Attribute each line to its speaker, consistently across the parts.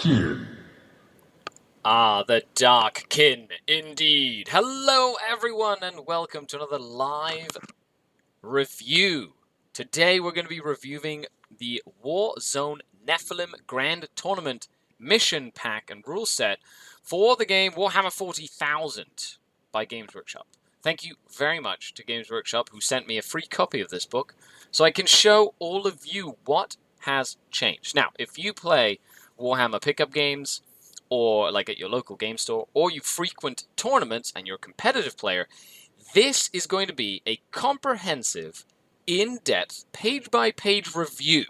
Speaker 1: Kin.
Speaker 2: Ah, the Dark Kin, indeed. Hello, everyone, and welcome to another live review. Today, we're going to be reviewing the Warzone Nephilim Grand Tournament mission pack and rule set for the game Warhammer 40,000 by Games Workshop. Thank you very much to Games Workshop, who sent me a free copy of this book, so I can show all of you what has changed. Now, if you play Warhammer pickup games, or like at your local game store, or you frequent tournaments and you're a competitive player, this is going to be a comprehensive, in-depth, page-by-page review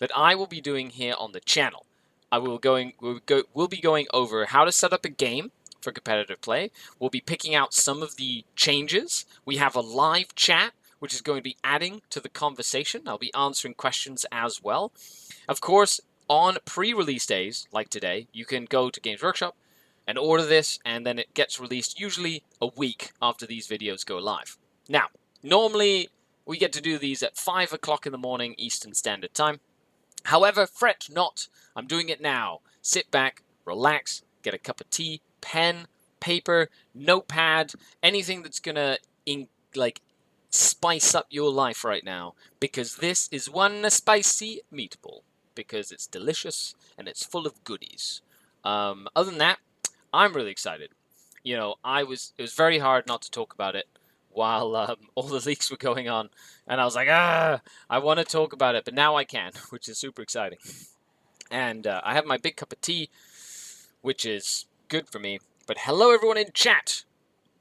Speaker 2: that I will be doing here on the channel. We'll be going over how to set up a game for competitive play. We'll be picking out some of the changes. We have a live chat, which is going to be adding to the conversation. I'll be answering questions as well. Of course, on pre-release days, like today, you can go to Games Workshop and order this, and then it gets released usually a week after these videos go live. Now, normally we get to do these at 5 o'clock in the morning Eastern Standard Time. However, fret not, I'm doing it now. Sit back, relax, get a cup of tea, pen, paper, notepad, anything that's gonna spice up your life right now, because this is one spicy meatball. Because it's delicious and it's full of goodies. Other than that, I'm really excited. You know, it was very hard not to talk about it while all the leaks were going on, and I was like, I want to talk about it, but now I can, which is super exciting. And I have my big cup of tea, which is good for me. But hello, everyone in chat.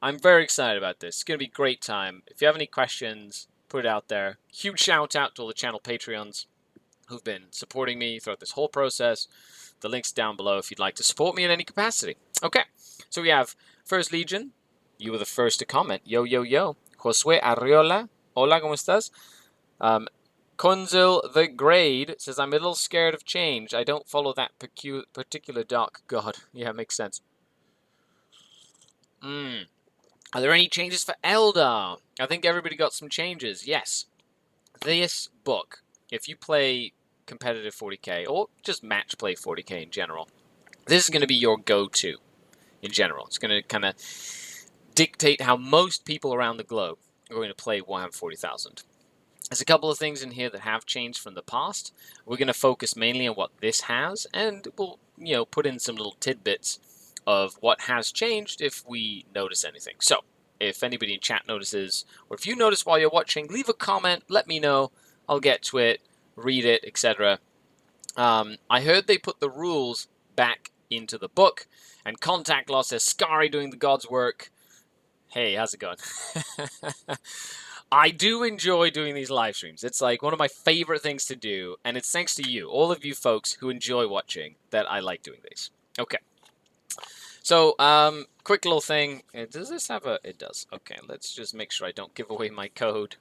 Speaker 2: I'm very excited about this. It's going to be a great time. If you have any questions, put it out there. Huge shout out to all the channel Patreons who've been supporting me throughout this whole process. The link's down below if you'd like to support me in any capacity. Okay, so we have First Legion. You were the first to comment. Yo, yo, yo. Josue Arriola. Hola, ¿cómo estás? Conzil the Grade says, I'm a little scared of change. I don't follow that particular dark god. Yeah, makes sense. Are there any changes for Eldar? I think everybody got some changes. Yes. This book, if you play competitive 40k, or just match play 40k in general, this is going to be your go-to in general. It's going to kind of dictate how most people around the globe are going to play Warhammer 40,000. There's a couple of things in here that have changed from the past. We're going to focus mainly on what this has, and we'll, put in some little tidbits of what has changed if we notice anything. So, if anybody in chat notices, or if you notice while you're watching, leave a comment, let me know. I'll get to it, read it, etc. I heard they put the rules back into the book, and Contact Law says, Skari doing the God's work. Hey, how's it going? I do enjoy doing these live streams. It's like one of my favorite things to do, and it's thanks to you, all of you folks who enjoy watching, that I like doing these. Okay. So, quick little thing. Does this have a... It does. Okay, let's just make sure I don't give away my code,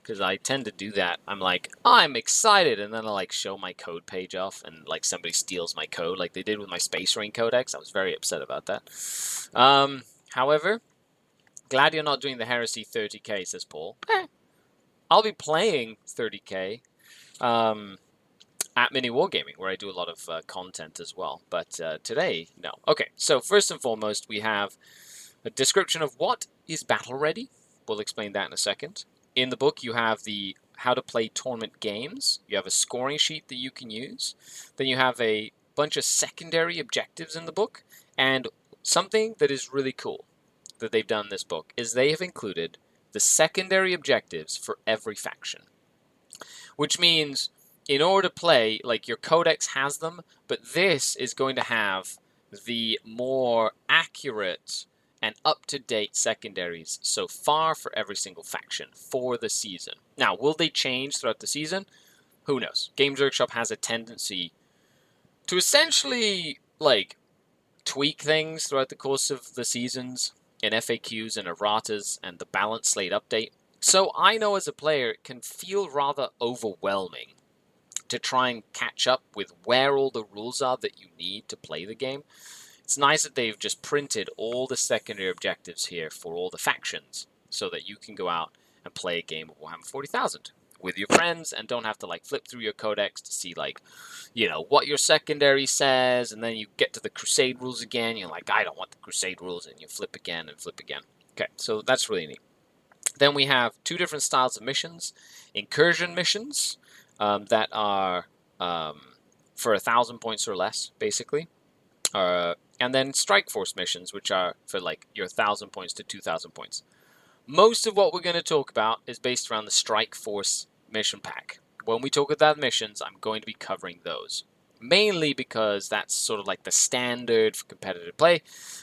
Speaker 2: because I tend to do that. I'm like, I'm excited, and then I show my code page off, and somebody steals my code, like they did with my Space Marine Codex. I was very upset about that. However, glad you're not doing the Heresy 30k, says Paul. I'll be playing 30k at Mini Wargaming, where I do a lot of content as well. But today, no. Okay, so first and foremost, we have a description of what is battle ready. We'll explain that in a second. In the book, you have the how to play tournament games. You have a scoring sheet that you can use. Then you have a bunch of secondary objectives in the book. And something that is really cool that they've done in this book is they have included the secondary objectives for every faction. Which means, in order to play, your codex has them, but this is going to have the more accurate and up-to-date secondaries so far for every single faction for the season. Now, will they change throughout the season? Who knows? Games Workshop has a tendency to essentially, tweak things throughout the course of the seasons in FAQs and erratas and the balance slate update. So I know as a player it can feel rather overwhelming to try and catch up with where all the rules are that you need to play the game. It's nice that they've just printed all the secondary objectives here for all the factions so that you can go out and play a game of Warhammer 40,000 with your friends and don't have to like flip through your codex to see like, you know, what your secondary says, and then you get to the crusade rules again, you're like, I don't want the crusade rules, and you flip again and flip again. Okay, so that's really neat. Then we have two different styles of missions. Incursion missions that are for 1,000 points or less, basically. And then strike force missions, which are for like your 1,000 points to 2,000 points. Most of what we're going to talk about is based around the strike force mission pack. When we talk about missions, I'm going to be covering those. Mainly because that's sort of like the standard for competitive play,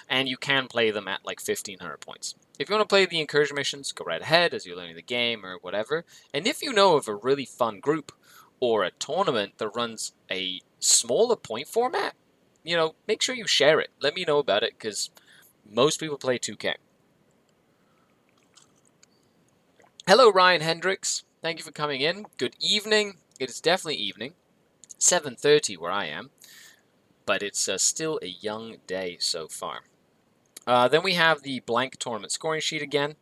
Speaker 2: and you can play them at like 1,500 points. If you want to play the incursion missions, go right ahead as you're learning the game or whatever. And if you know of a really fun group or a tournament that runs a smaller point format, you know, make sure you share it. Let me know about it, because most people play 2K. Hello, Ryan Hendricks. Thank you for coming in. Good evening. It is definitely evening. 7:30 where I am, but it's still a young day so far. Then we have the blank tournament scoring sheet again.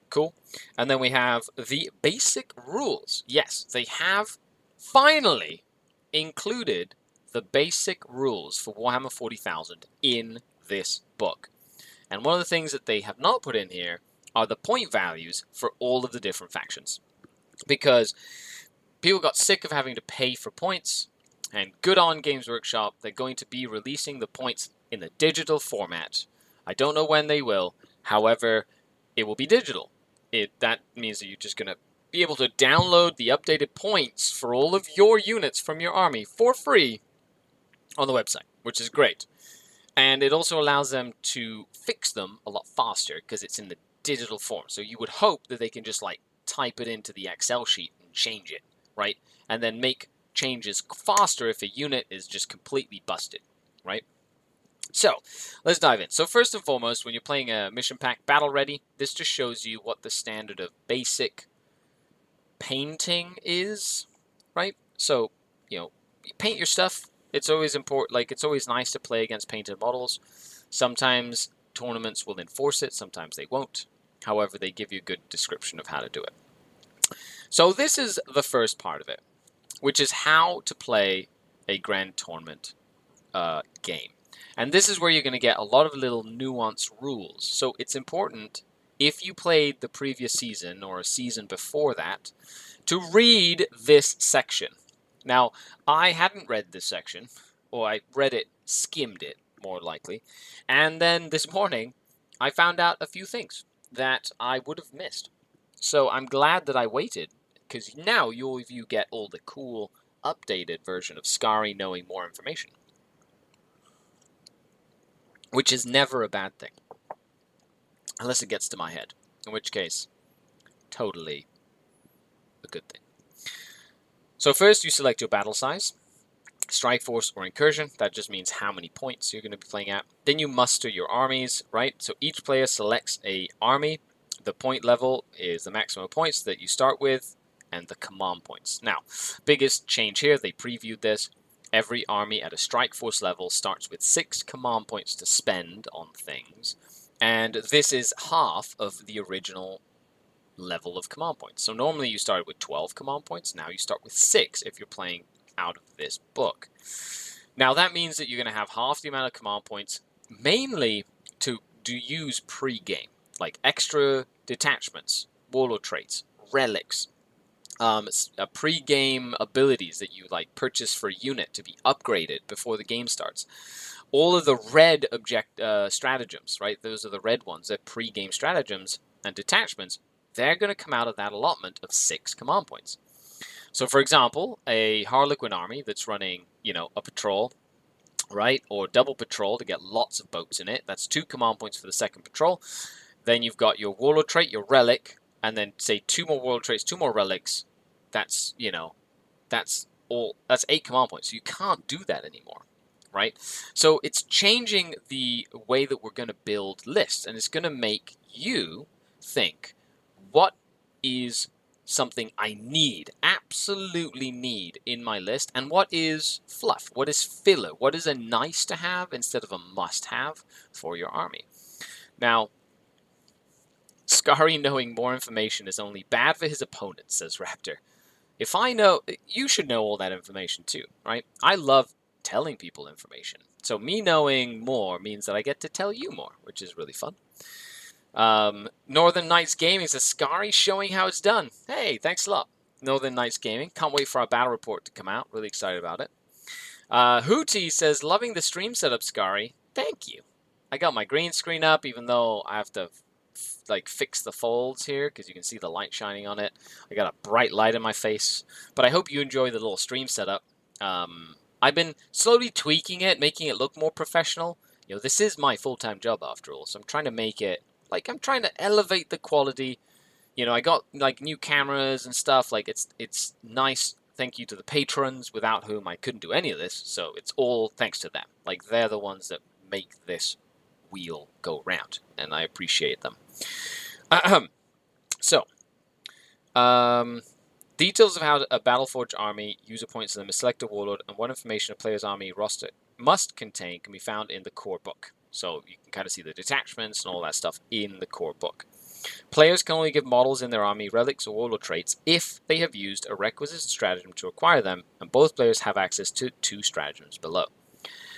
Speaker 2: Cool. And then we have the basic rules. Yes, they have finally included the basic rules for Warhammer 40,000 in this book. And one of the things that they have not put in here are the point values for all of the different factions. Because people got sick of having to pay for points, and good on Games Workshop, they're going to be releasing the points in the digital format. I don't know when they will, however, it will be digital. That means that you're just going to be able to download the updated points for all of your units from your army for free on the website, which is great. And it also allows them to fix them a lot faster because it's in the digital form. So you would hope that they can just like type it into the Excel sheet and change it, right? And then make changes faster if a unit is just completely busted, right? So let's dive in. So first and foremost, when you're playing a mission pack battle ready, this just shows you what the standard of basic painting is, right? So, you know, you paint your stuff. It's always important, like it's always nice to play against painted models. Sometimes tournaments will enforce it, sometimes they won't. However, they give you a good description of how to do it. So this is the first part of it, which is how to play a grand tournament game. And this is where you're going to get a lot of little nuanced rules. So it's important, if you played the previous season or a season before that, to read this section. Now, I hadn't read this section, or I read it, skimmed it, more likely. And then this morning, I found out a few things that I would have missed. So I'm glad that I waited, because now you get all the cool, updated version of Skari knowing more information. Which is never a bad thing. Unless it gets to my head. In which case, totally a good thing. So first you select your battle size. Strike force or incursion. That just means how many points you're going to be playing at. Then you muster your armies, right? So each player selects a army. The point level is the maximum points that you start with and the command points. Now, biggest change here, they previewed this. Every army at a strike force level starts with 6 command points to spend on things. And this is half of the original level of command points. So normally you started with 12 command points. Now you start with 6 if you're playing out of this book. Now that means that you're going to have half the amount of command points, mainly to use pre-game, like extra detachments, warlord traits, relics, pre-game abilities that you like purchase for a unit to be upgraded before the game starts. All of the red stratagems, right? Those are the red ones. They're pre-game stratagems and detachments. They're going to come out of that allotment of 6 command points. So, for example, a Harlequin army that's running, you know, a patrol, right, or double patrol to get lots of boats in it. That's 2 command points for the second patrol. Then you've got your warlord trait, your relic, and then say 2 more warlord traits, 2 more relics. That's, you know, that's 8 command points. So you can't do that anymore, right? So it's changing the way that we're going to build lists, and it's going to make you think, what is something I need, absolutely need in my list, and what is fluff, what is filler, what is a nice to have instead of a must have for your army. Now, Skari knowing more information is only bad for his opponent, says Raptor. If I know, you should know all that information too, right? I love telling people information. So me knowing more means that I get to tell you more, which is really fun. Northern Knights Gaming says, Skari showing how it's done. Hey, thanks a lot. Northern Knights Gaming. Can't wait for our battle report to come out. Really excited about it. Hootie says, loving the stream setup, Skari. Thank you. I got my green screen up, even though I have to like fix the folds here because you can see the light shining on it. I got a bright light in my face, but I hope you enjoy the little stream setup. I've been slowly tweaking it, making it look more professional. You know, this is my full-time job after all, so I'm trying to make it like I'm trying to elevate the quality. You know, I got like new cameras and stuff. Like it's nice. Thank you to the patrons, without whom I couldn't do any of this. So it's all thanks to them. Like they're the ones that make this wheel go round, and I appreciate them. So, details of how a Battleforge army, user points in them, select a warlord, and what information a player's army roster must contain can be found in the core book. So you can kind of see the detachments and all that stuff in the core book. Players can only give models in their army relics or warlord traits if they have used a requisite stratagem to acquire them, and both players have access to 2 stratagems below.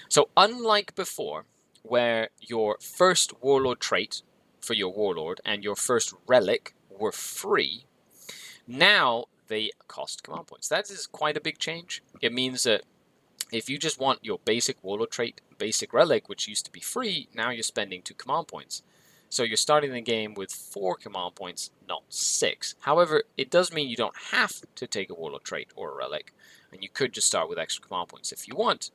Speaker 2: So unlike before, where your first warlord trait for your warlord and your first relic were free, now they cost command points. That is quite a big change. It means that if you just want your basic warlord trait, basic relic, which used to be free, now you're spending 2 command points. So you're starting the game with 4 command points, not 6. However, it does mean you don't have to take a warlord trait or a relic, and you could just start with extra command points if you want.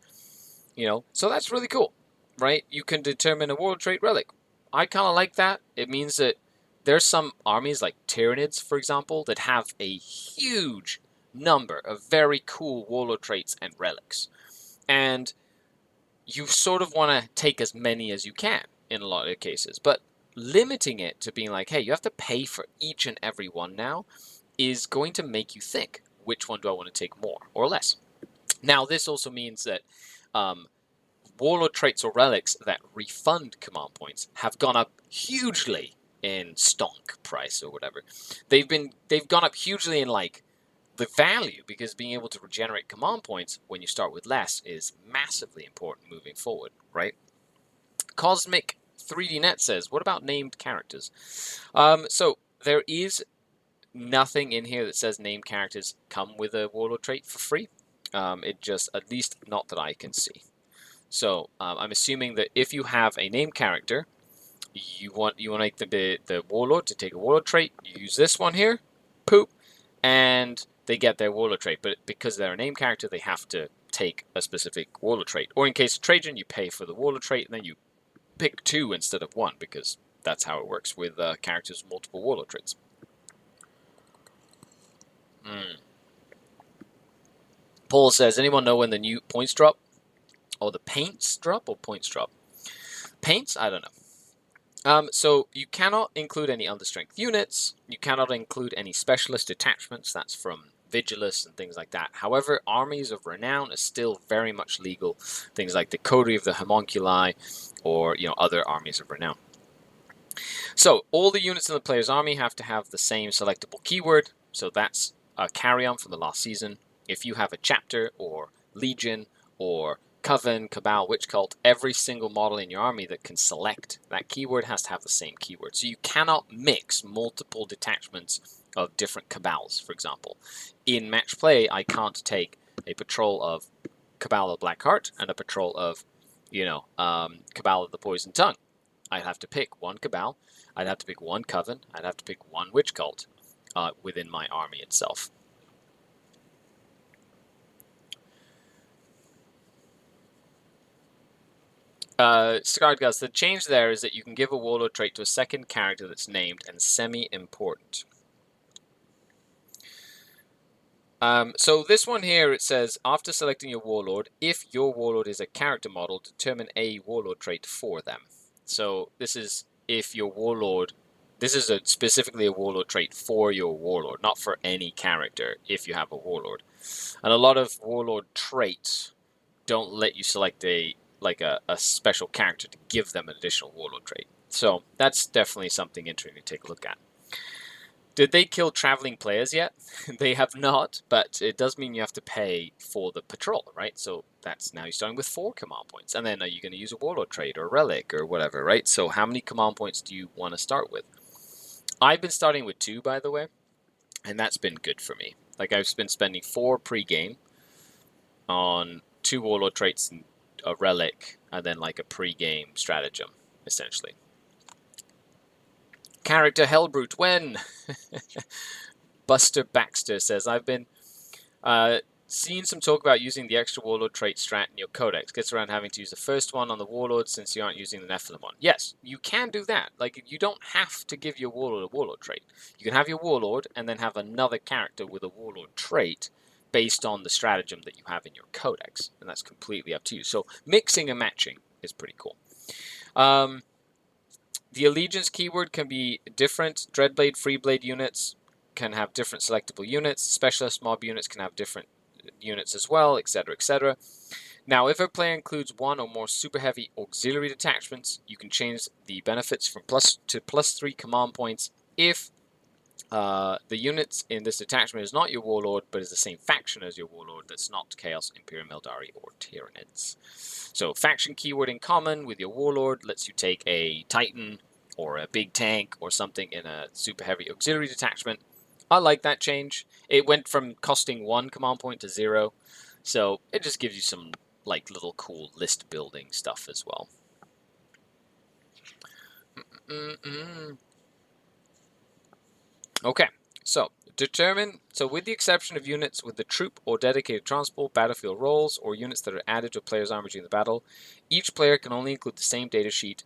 Speaker 2: You know, so that's really cool, right? You can determine a warlord trait relic. I kind of like that. It means that there's some armies like Tyranids, for example, that have a huge number of very cool warlord traits and relics. And you sort of want to take as many as you can in a lot of cases. But limiting it to being like, hey, you have to pay for each and every one now is going to make you think, which one do I want to take more or less? Now, this also means that warlord traits or relics that refund command points have gone up hugely in stonk price or whatever. They've gone up hugely in like the value, because being able to regenerate command points when you start with less is massively important moving forward, right? Cosmic 3D Net says, what about named characters? So there is nothing in here that says named characters come with a warlord trait for free. It just, at least not that I can see. So I'm assuming that if you have a named character, you want to make the warlord to take a warlord trait. You use this one here, poop, and they get their warlord trait. But because they're a named character, they have to take a specific warlord trait. Or in case of Trajan, you pay for the warlord trait, and then you pick 2 instead of 1, because that's how it works with characters with multiple warlord traits. Paul says, anyone know when the new points drop? Or the paints drop, or points drop? Paints? I don't know. So you cannot include any understrength units. You cannot include any specialist detachments. That's from Vigilus and things like that. However, armies of renown are still very much legal. Things like the Coterie of the Homunculi, or other armies of renown. So all the units in the player's army have to have the same selectable keyword. So that's a carry-on from the last season. If you have a chapter or legion or Coven, Cabal, Witch Cult, every single model in your army that can select that keyword has to have the same keyword. So you cannot mix multiple detachments of different Cabals, for example. In match play, I can't take a patrol of Cabal of Black Heart and a patrol of, Cabal of the Poison Tongue. I'd have to pick one Cabal, I'd have to pick one Coven, I'd have to pick one Witch Cult within my army itself. SkaredCast, the change there is that you can give a warlord trait to a second character that's named and semi-important. So this one here, it says, after selecting your warlord, if your warlord is a character model, determine a warlord trait for them. So this is if your warlord, this is specifically a warlord trait for your warlord, not for any character if you have a warlord. And a lot of warlord traits don't let you select a special character to give them an additional warlord trait. So that's definitely something interesting to take a look at. Did they kill traveling players yet? They have not, but it does mean you have to pay for the patrol, right? So that's now you're starting with 4 command points. And then are you going to use a warlord trait or a relic or whatever, right? So how many command points do you want to start with? I've been starting with 2, by the way, and that's been good for me. Like, I've been spending 4 pre-game on 2 warlord traits and a relic, and then like a pre-game stratagem, essentially. Character Hellbrute, when? Buster Baxter says, I've been seen some talk about using the extra warlord trait strat in your codex. Gets around having to use the first one on the warlord since you aren't using the Nephilim one. Yes, you can do that. Like, you don't have to give your warlord a warlord trait. You can have your warlord and then have another character with a warlord trait based on the stratagem that you have in your codex, and that's completely up to you. So mixing and matching is pretty cool. The allegiance keyword can be different. Dreadblade, Freeblade units can have different selectable units. Specialist mob units can have different units as well, etc., etc. Now, if a player includes 1 or more super heavy auxiliary detachments, you can change the benefits from plus to +3 command points if the units in this detachment is not your warlord, but is the same faction as your warlord that's not Chaos, Imperium, Eldari, or Tyranids. So faction keyword in common with your warlord lets you take a Titan or a big tank or something in a super heavy auxiliary detachment. I like that change. It went from costing 1 command point to 0, so it just gives you some like little cool list building stuff as well. Okay, so determine, so with the exception of units with the troop or dedicated transport, battlefield roles, or units that are added to a player's army during the battle, each player can only include the same data sheet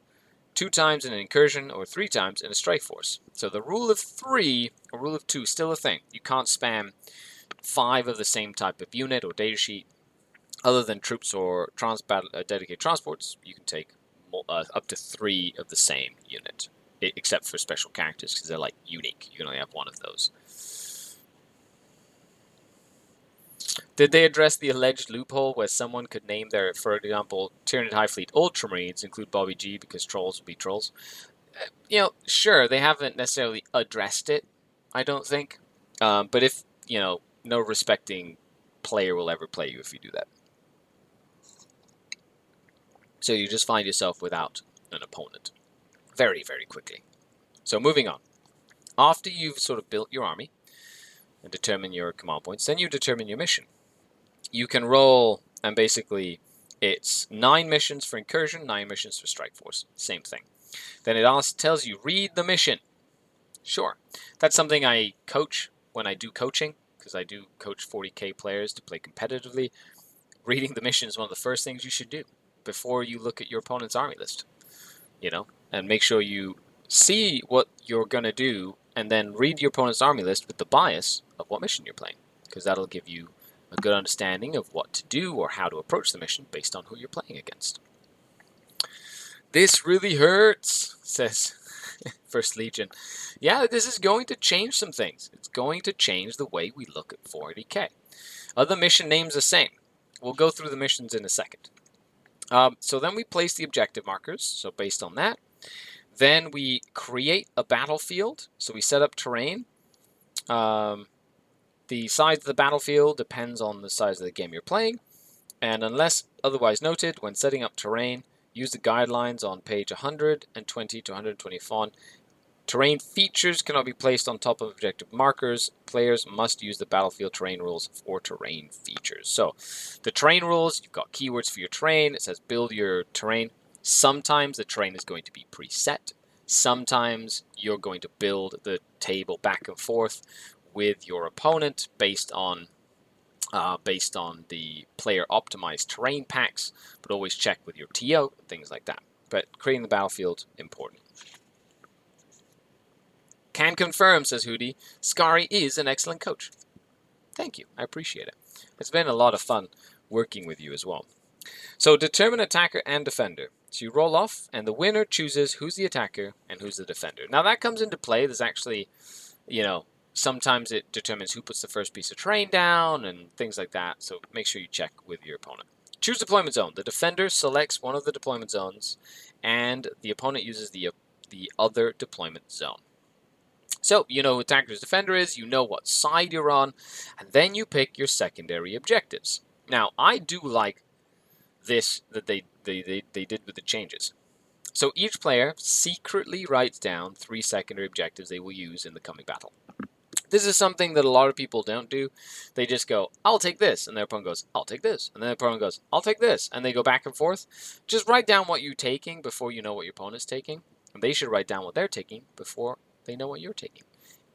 Speaker 2: 2 times in an incursion or 3 times in a strike force. So the rule of 3 or rule of 2 is still a thing. You can't spam 5 of the same type of unit or data sheet. Other than troops or dedicated transports, you can take up to 3 of the same unit, except for special characters because they're like unique. You can only have 1 of those. Did they address the alleged loophole where someone could name their, for example, Tyranid High Fleet Ultramarines, include Bobby G because trolls will be trolls? You know, sure, they haven't necessarily addressed it, I don't think. But if, you know, no respecting player will ever play you if you do that. So you just find yourself without an opponent very, very quickly. So moving on. After you've sort of built your army and determine your command points, then you determine your mission. You can roll, and basically it's 9 missions for incursion, 9 missions for strike force. Same thing. Then it tells you, read the mission. Sure. That's something I coach when I do coaching, because I do coach 40k players to play competitively. Reading the mission is one of the first things you should do before you look at your opponent's army list. You know, and make sure you see what you're going to do and then read your opponent's army list with the bias of what mission you're playing, because that'll give you a good understanding of what to do or how to approach the mission based on who you're playing against. This really hurts, says First Legion. Yeah, this is going to change some things. It's going to change the way we look at 40k. Other mission names the same. We'll go through the missions in a second. So then we place the objective markers, so based on that. Then we create a battlefield, so we set up terrain. The size of the battlefield depends on the size of the game you're playing, and unless otherwise noted, when setting up terrain, use the guidelines on page 120 to 120 font. Terrain features cannot be placed on top of objective markers. Players must use the battlefield terrain rules for terrain features. So the terrain rules, you've got keywords for your terrain. It says build your terrain. Sometimes the terrain is going to be preset. Sometimes you're going to build the table back and forth with your opponent based on the player optimized terrain packs, but always check with your TO, things like that. But creating the battlefield, important. Can confirm, says Hootie, Skari is an excellent coach. Thank you, I appreciate it. It's been a lot of fun working with you as well. So determine attacker and defender. So you roll off, and the winner chooses who's the attacker and who's the defender. Now that comes into play. There's actually, you know, sometimes it determines who puts the first piece of terrain down and things like that. So make sure you check with your opponent. Choose deployment zone. The defender selects one of the deployment zones, and the opponent uses the the other deployment zone. So, you know who attacker's defender is, you know what side you're on, and then you pick your secondary objectives. Now, I do like this that they did with the changes. So each player secretly writes down 3 secondary objectives they will use in the coming battle. This is something that a lot of people don't do. They just go, I'll take this, and their opponent goes, I'll take this, and then their opponent goes, I'll take this, and they go back and forth. Just write down what you're taking before you know what your opponent's taking, and they should write down what they're taking before they know what you're taking,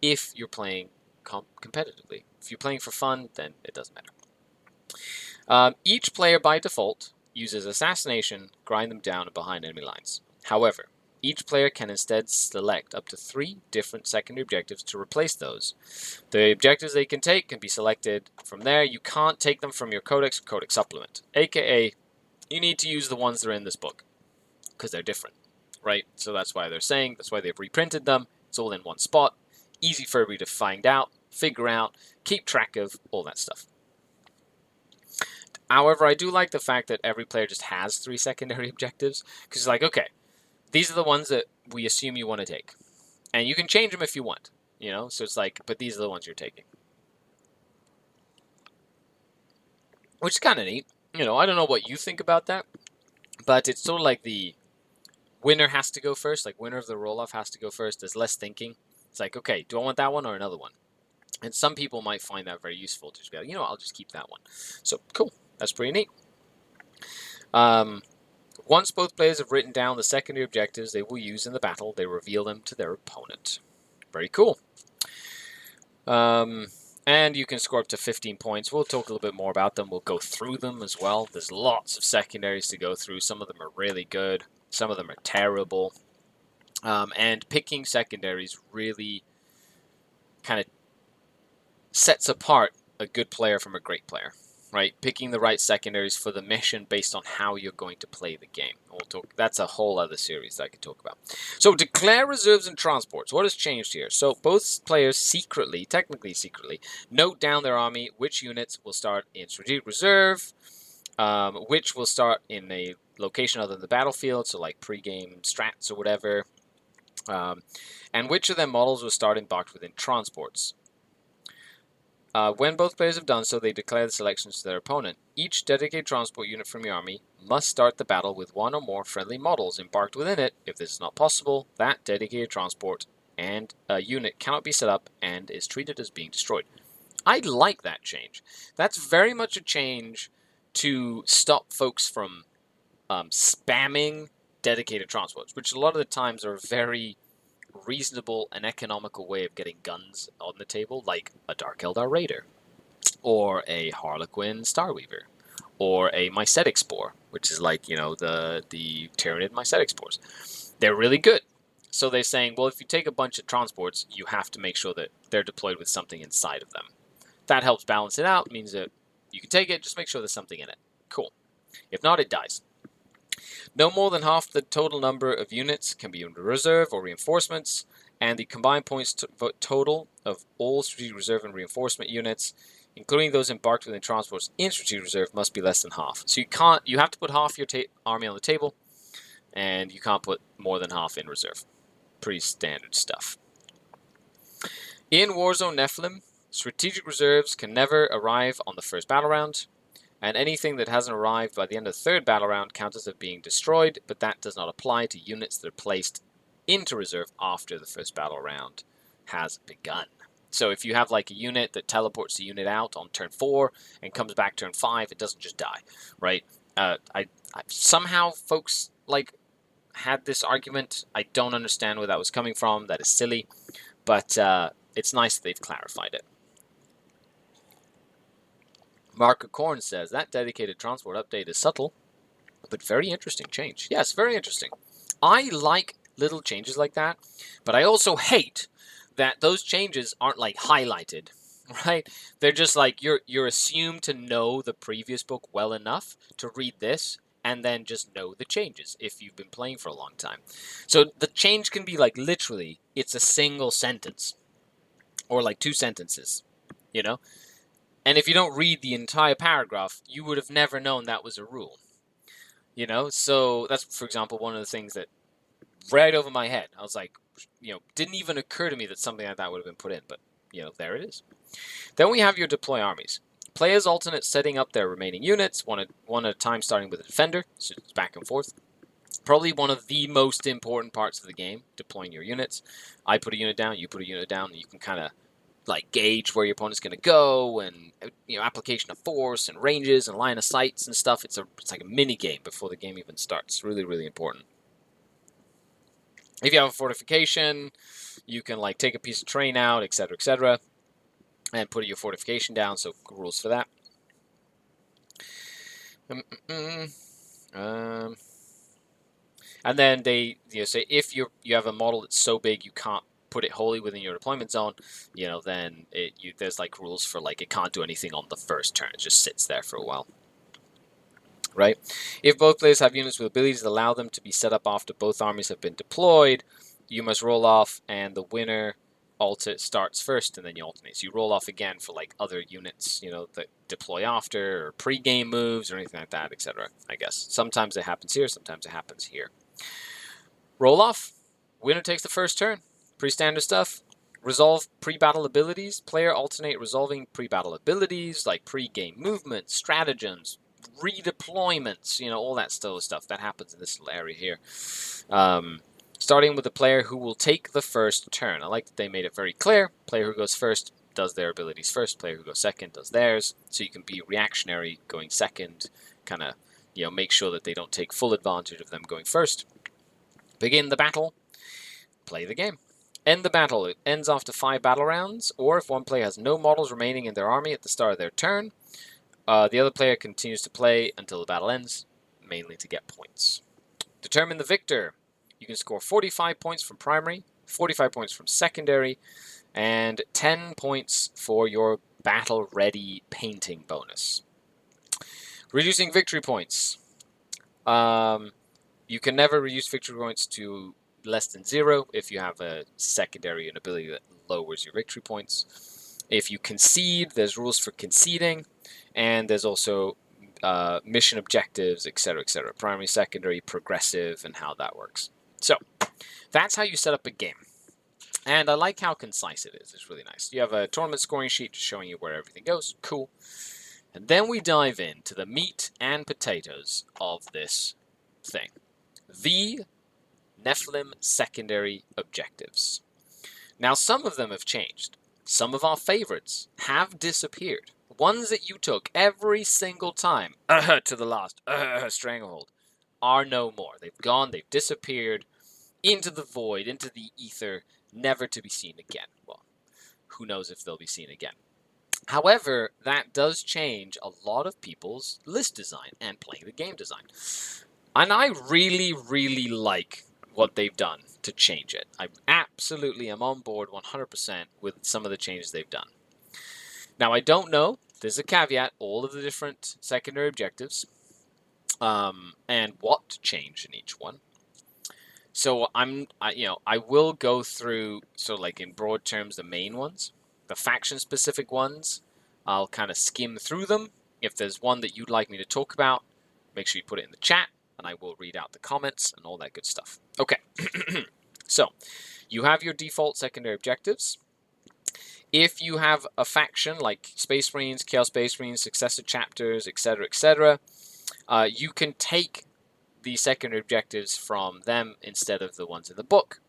Speaker 2: if you're playing competitively. If you're playing for fun, then it doesn't matter. Each player by default uses assassination, grind them down and behind enemy lines. However, each player can instead select up to 3 different secondary objectives to replace those. The objectives they can take can be selected from there. You can't take them from your codex or codex supplement, aka you need to use the ones that are in this book because they're different, right? So that's why they've reprinted them. It's all in one spot. Easy for everybody to find out, figure out, keep track of, all that stuff. However, I do like the fact that every player just has 3 secondary objectives, because it's like, okay, these are the ones that we assume you want to take. And you can change them if you want, you know? So it's like, but these are the ones you're taking. Which is kind of neat. You know, I don't know what you think about that, but it's sort of like the winner has to go first, like winner of the roll-off has to go first. There's less thinking. It's like, okay, do I want that one or another one? And some people might find that very useful to just be like, you know, I'll just keep that one. So, cool. That's pretty neat. Once both players have written down the secondary objectives they will use in the battle, they reveal them to their opponent. Very cool. And you can score up to 15 points. We'll talk a little bit more about them. We'll go through them as well. There's lots of secondaries to go through. Some of them are really good. Some of them are terrible. And picking secondaries really kind of sets apart a good player from a great player. Right, picking the right secondaries for the mission based on how you're going to play the game. That's a whole other series that I could talk about. So, declare reserves and transports. What has changed here? So, both players technically secretly, note down their army, which units will start in strategic reserve, which will start in a location other than the battlefield, so like pre-game strats or whatever, and which of their models will start embarked within transports. When both players have done so, they declare the selections to their opponent. Each dedicated transport unit from your army must start the battle with 1 or more friendly models embarked within it. If this is not possible, that dedicated transport and unit cannot be set up and is treated as being destroyed. I like that change. That's very much a change to stop folks from spamming dedicated transports, which a lot of the times are very reasonable and economical way of getting guns on the table, like a Dark Eldar Raider, or a Harlequin Starweaver, or a Mycetic Spore, which is like, you know, the Tyranid Mycetic Spores. They're really good. So they're saying, well, if you take a bunch of transports, you have to make sure that they're deployed with something inside of them. That helps balance it out, means that you can take it, just make sure there's something in it. Cool. If not, it dies. No more than half the total number of units can be in reserve or reinforcements, and the combined points total of all strategic reserve and reinforcement units, including those embarked within transports in strategic reserve, must be less than half. So you have to put half your army on the table, and you can't put more than half in reserve. Pretty standard stuff. In Warzone Nephilim, strategic reserves can never arrive on the first battle round, and anything that hasn't arrived by the end of the 3rd battle round counts as being destroyed, but that does not apply to units that are placed into reserve after the first battle round has begun. So if you have like a unit that teleports the unit out on turn 4 and comes back turn 5, it doesn't just die, right? Somehow folks like had this argument. I don't understand where that was coming from. That is silly, but it's nice that they've clarified it. Mark Korn says, that dedicated transport update is subtle, but very interesting change. Yes, very interesting. I like little changes like that, but I also hate that those changes aren't like highlighted, right? They're just like, you're assumed to know the previous book well enough to read this and then just know the changes if you've been playing for a long time. So the change can be like literally, it's a single sentence or like 2 sentences, you know? And if you don't read the entire paragraph, you would have never known that was a rule. You know, so that's, for example, one of the things that right over my head. I was like, didn't even occur to me that something like that would have been put in, but, there it is. Then we have your deploy armies. Players alternate setting up their remaining units, one at a time, starting with a defender, so it's back and forth. Probably one of the most important parts of the game, deploying your units. I put a unit down, you put a unit down, and you can kind of like gauge where your opponent's going to go, and application of force and ranges and line of sights and stuff. It's like a mini game before the game even starts. Really, really important. If you have a fortification, you can like take a piece of terrain out, etc., and put your fortification down. So rules for that. And then they say if you have a model that's so big you can't put it wholly within your deployment zone, then there's like rules for like it can't do anything on the first turn. It just sits there for a while. Right? If both players have units with abilities that allow them to be set up after both armies have been deployed, you must roll off, and the winner starts first, and then you alternate. So you roll off again for like other units, that deploy after, or pre-game moves, or anything like that, etc. I guess sometimes it happens here, sometimes it happens here. Roll off. Winner takes the first turn. Pretty standard stuff. Resolve pre-battle abilities. Player alternate resolving pre-battle abilities like pre-game movements, stratagems, redeployments, all that stuff that happens in this little area here. Starting with the player who will take the first turn. I like that they made it very clear. Player who goes first does their abilities first. Player who goes second does theirs. So you can be reactionary going second. Kind of, make sure that they don't take full advantage of them going first. Begin the battle. Play the game. End the battle. It ends after 5 battle rounds, or if one player has no models remaining in their army at the start of their turn, the other player continues to play until the battle ends, mainly to get points. Determine the victor. You can score 45 points from primary, 45 points from secondary, and 10 points for your battle-ready painting bonus. Reducing victory points. You can never reduce victory points to less than 0 if you have a secondary ability that lowers your victory points. If you concede, there's rules for conceding, and there's also mission objectives, etc., etc. Primary, secondary, progressive, and how that works. So, that's how you set up a game. And I like how concise it is. It's really nice. You have a tournament scoring sheet just showing you where everything goes. Cool. And then we dive into the meat and potatoes of this thing. The Nephilim secondary objectives. Now, some of them have changed. Some of our favorites have disappeared. Ones that you took every single time, to the last, stranglehold, are no more. They've gone, they've disappeared, into the void, into the ether, never to be seen again. Well, who knows if they'll be seen again. However, that does change a lot of people's list design and playing the game design. And I really, really like what they've done to change it. I absolutely am on board 100% with some of the changes they've done. Now, I don't know, there's a caveat, all of the different secondary objectives, and what to change in each one. So I will go through, so like in broad terms, the main ones. The faction-specific ones, I'll kind of skim through them. If there's one that you'd like me to talk about, make sure you put it in the chat, and I will read out the comments and all that good stuff. Okay, so you have your default secondary objectives. If you have a faction like Space Marines, Chaos Space Marines, Successor Chapters, etc., you can take the secondary objectives from them instead of the ones in the book.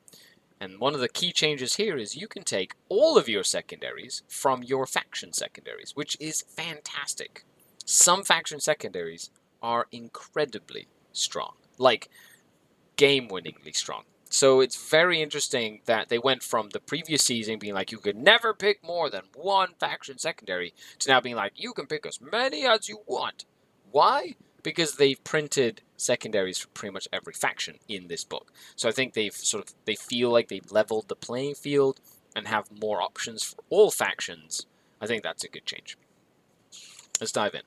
Speaker 2: And one of the key changes here is you can take all of your secondaries from your faction secondaries, which is fantastic. Some faction secondaries are incredibly strong, like game-winningly strong. So it's very interesting that they went from the previous season being like you could never pick more than one faction secondary to now being like you can pick as many as you want. Why? Because they've printed secondaries for pretty much every faction in this book. So I think they feel like they've leveled the playing field and have more options for all factions. I think that's a good change. Let's dive in.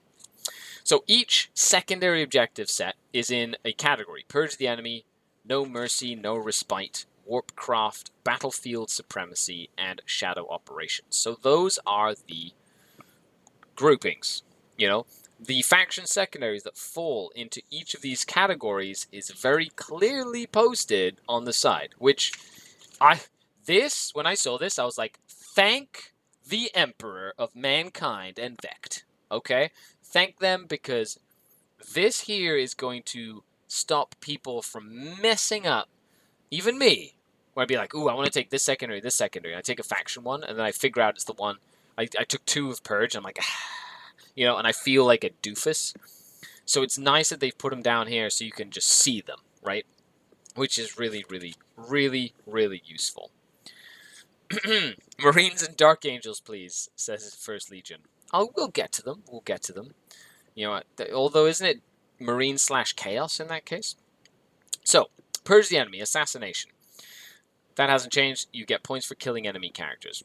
Speaker 2: So each secondary objective set is in a category. Purge the enemy, No Mercy, No Respite, Warpcraft, Battlefield Supremacy, and Shadow Operations. So those are the groupings, The faction secondaries that fall into each of these categories is very clearly posted on the side, which when I saw this, I was like, thank the Emperor of Mankind and Vect. Okay? Thank them, because this here is going to stop people from messing up, even me, where I'd be like, ooh, I want to take this secondary. I take a faction one, and then I figure out it's the one. I took 2 of Purge, and I'm like, and I feel like a doofus. So it's nice that they've put them down here so you can just see them, right? Which is really, really, really, really useful. Marines and Dark Angels, please, says First Legion. We'll get to them. We'll get to them. Although isn't it Marine/Chaos in that case? So, Purge the enemy, Assassination. That hasn't changed. You get points for killing enemy characters.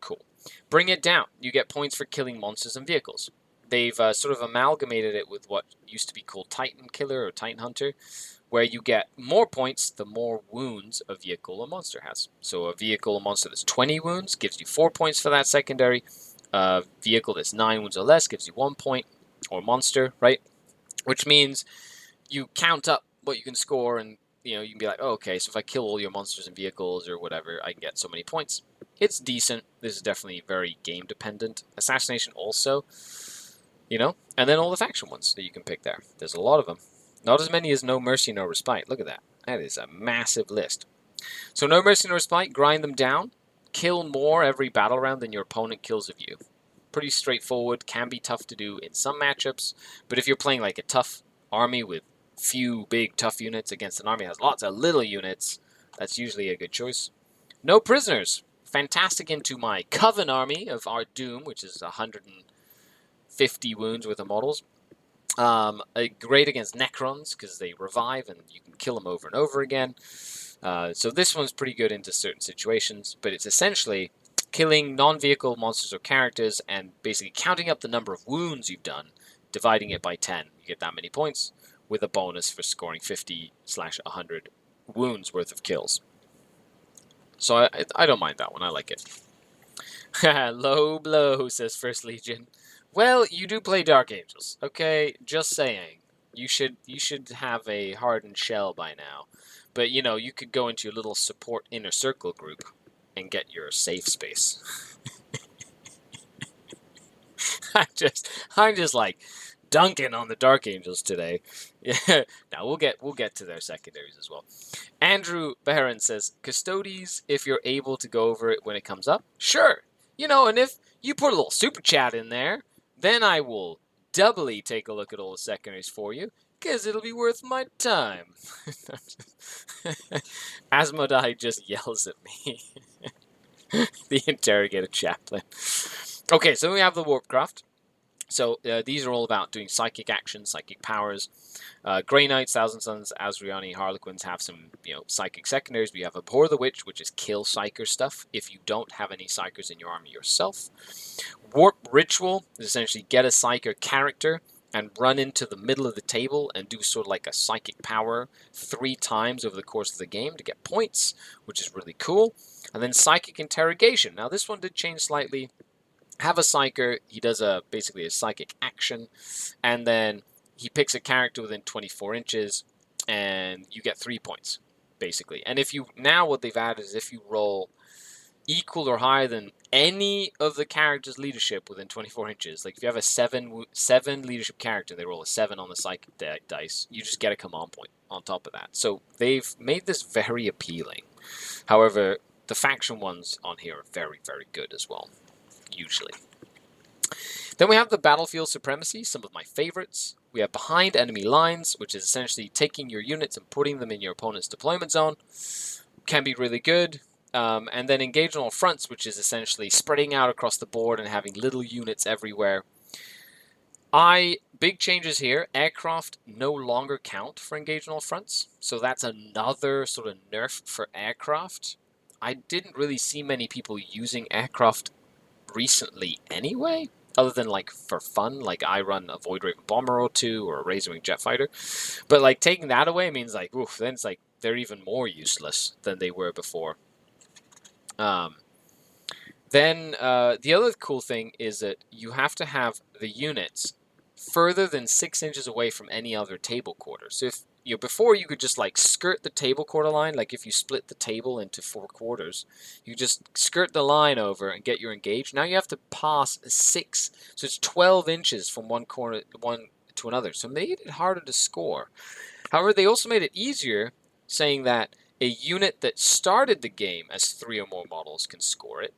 Speaker 2: Cool. Bring it down. You get points for killing monsters and vehicles. They've sort of amalgamated it with what used to be called Titan Killer or Titan Hunter, where you get more points the more wounds a vehicle or monster has. So a vehicle or monster that's 20 wounds gives you 4 points for that secondary. A vehicle that's 9 wounds or less gives you 1 point, or monster, right? Which means you count up what you can score, and you can be like, oh, okay, so if I kill all your monsters and vehicles or whatever, I can get so many points. It's decent. This is definitely very game dependent. Assassination also, and then all the faction ones that you can pick there. There's a lot of them. Not as many as No Mercy, No Respite. Look at that. That is a massive list. So No Mercy, No Respite, grind them down. Kill more every battle round than your opponent kills of you. Pretty straightforward. Can be tough to do in some matchups. But if you're playing like a tough army with few big tough units against an army that has lots of little units, that's usually a good choice. No Prisoners. Fantastic into my Coven army of Art Doom, which is 150 wounds worth of models. Great against Necrons, because they revive and you can kill them over and over again. So this one's pretty good into certain situations, but it's essentially killing non-vehicle monsters or characters and basically counting up the number of wounds you've done, dividing it by 10. You get that many points, with a bonus for scoring 50/100 wounds worth of kills. So I don't mind that one. I like it. Low blow, says First Legion. Well, you do play Dark Angels, okay? Just saying. You should have a hardened shell by now. But, you could go into your little support inner circle group and get your safe space. I'm just like dunking on the Dark Angels today. Yeah. Now we'll get to their secondaries as well. Andrew Beharan says, Custodes, if you're able to go over it when it comes up, sure. And if you put a little super chat in there, then I will doubly take a look at all the secondaries for you, because it'll be worth my time. Asmodai just yells at me. The interrogator chaplain. Okay, so we have the Warpcraft. So these are all about doing psychic actions, psychic powers. Grey Knights, Thousand Sons, Azriani, Harlequins have some, psychic secondaries. We have Abhor the Witch, which is kill psyker stuff if you don't have any psykers in your army yourself. Warp Ritual is essentially get a psyker character and run into the middle of the table and do sort of like a psychic power 3 times over the course of the game to get points, which is really cool. And then Psychic Interrogation. Now this one did change slightly. Have a psyker, he does basically a psychic action, and then he picks a character within 24 inches, and you get 3 points, basically. And what they've added is if you roll equal or higher than any of the character's leadership within 24 inches, like if you have a 7 leadership character, they roll a 7 on the psychic dice, you just get a command point on top of that. So they've made this very appealing. However, the faction ones on here are very, very good as well. Usually. Then we have the Battlefield Supremacy, some of my favorites. We have Behind Enemy Lines, which is essentially taking your units and putting them in your opponent's deployment zone. Can be really good. And then Engage on All Fronts, which is essentially spreading out across the board and having little units everywhere. Big changes here. Aircraft no longer count for Engage on All Fronts, so that's another sort of nerf for aircraft. I didn't really see many people using aircraft recently anyway, other than like for fun, like I run a Void Raven bomber or 2 or a Razorwing jet fighter, but like taking that away means like, oof, then it's like they're even more useless than they were before. Then the other cool thing is that you have to have the units further than 6 inches away from any other table quarter. So if before you could just like skirt the table quarter line, like if you split the table into 4 quarters, you just skirt the line over and get your engage. Now you have to pass 6, so it's 12 inches from one corner to another. So it made it harder to score. However, they also made it easier, saying that a unit that started the game as 3 or more models can score it.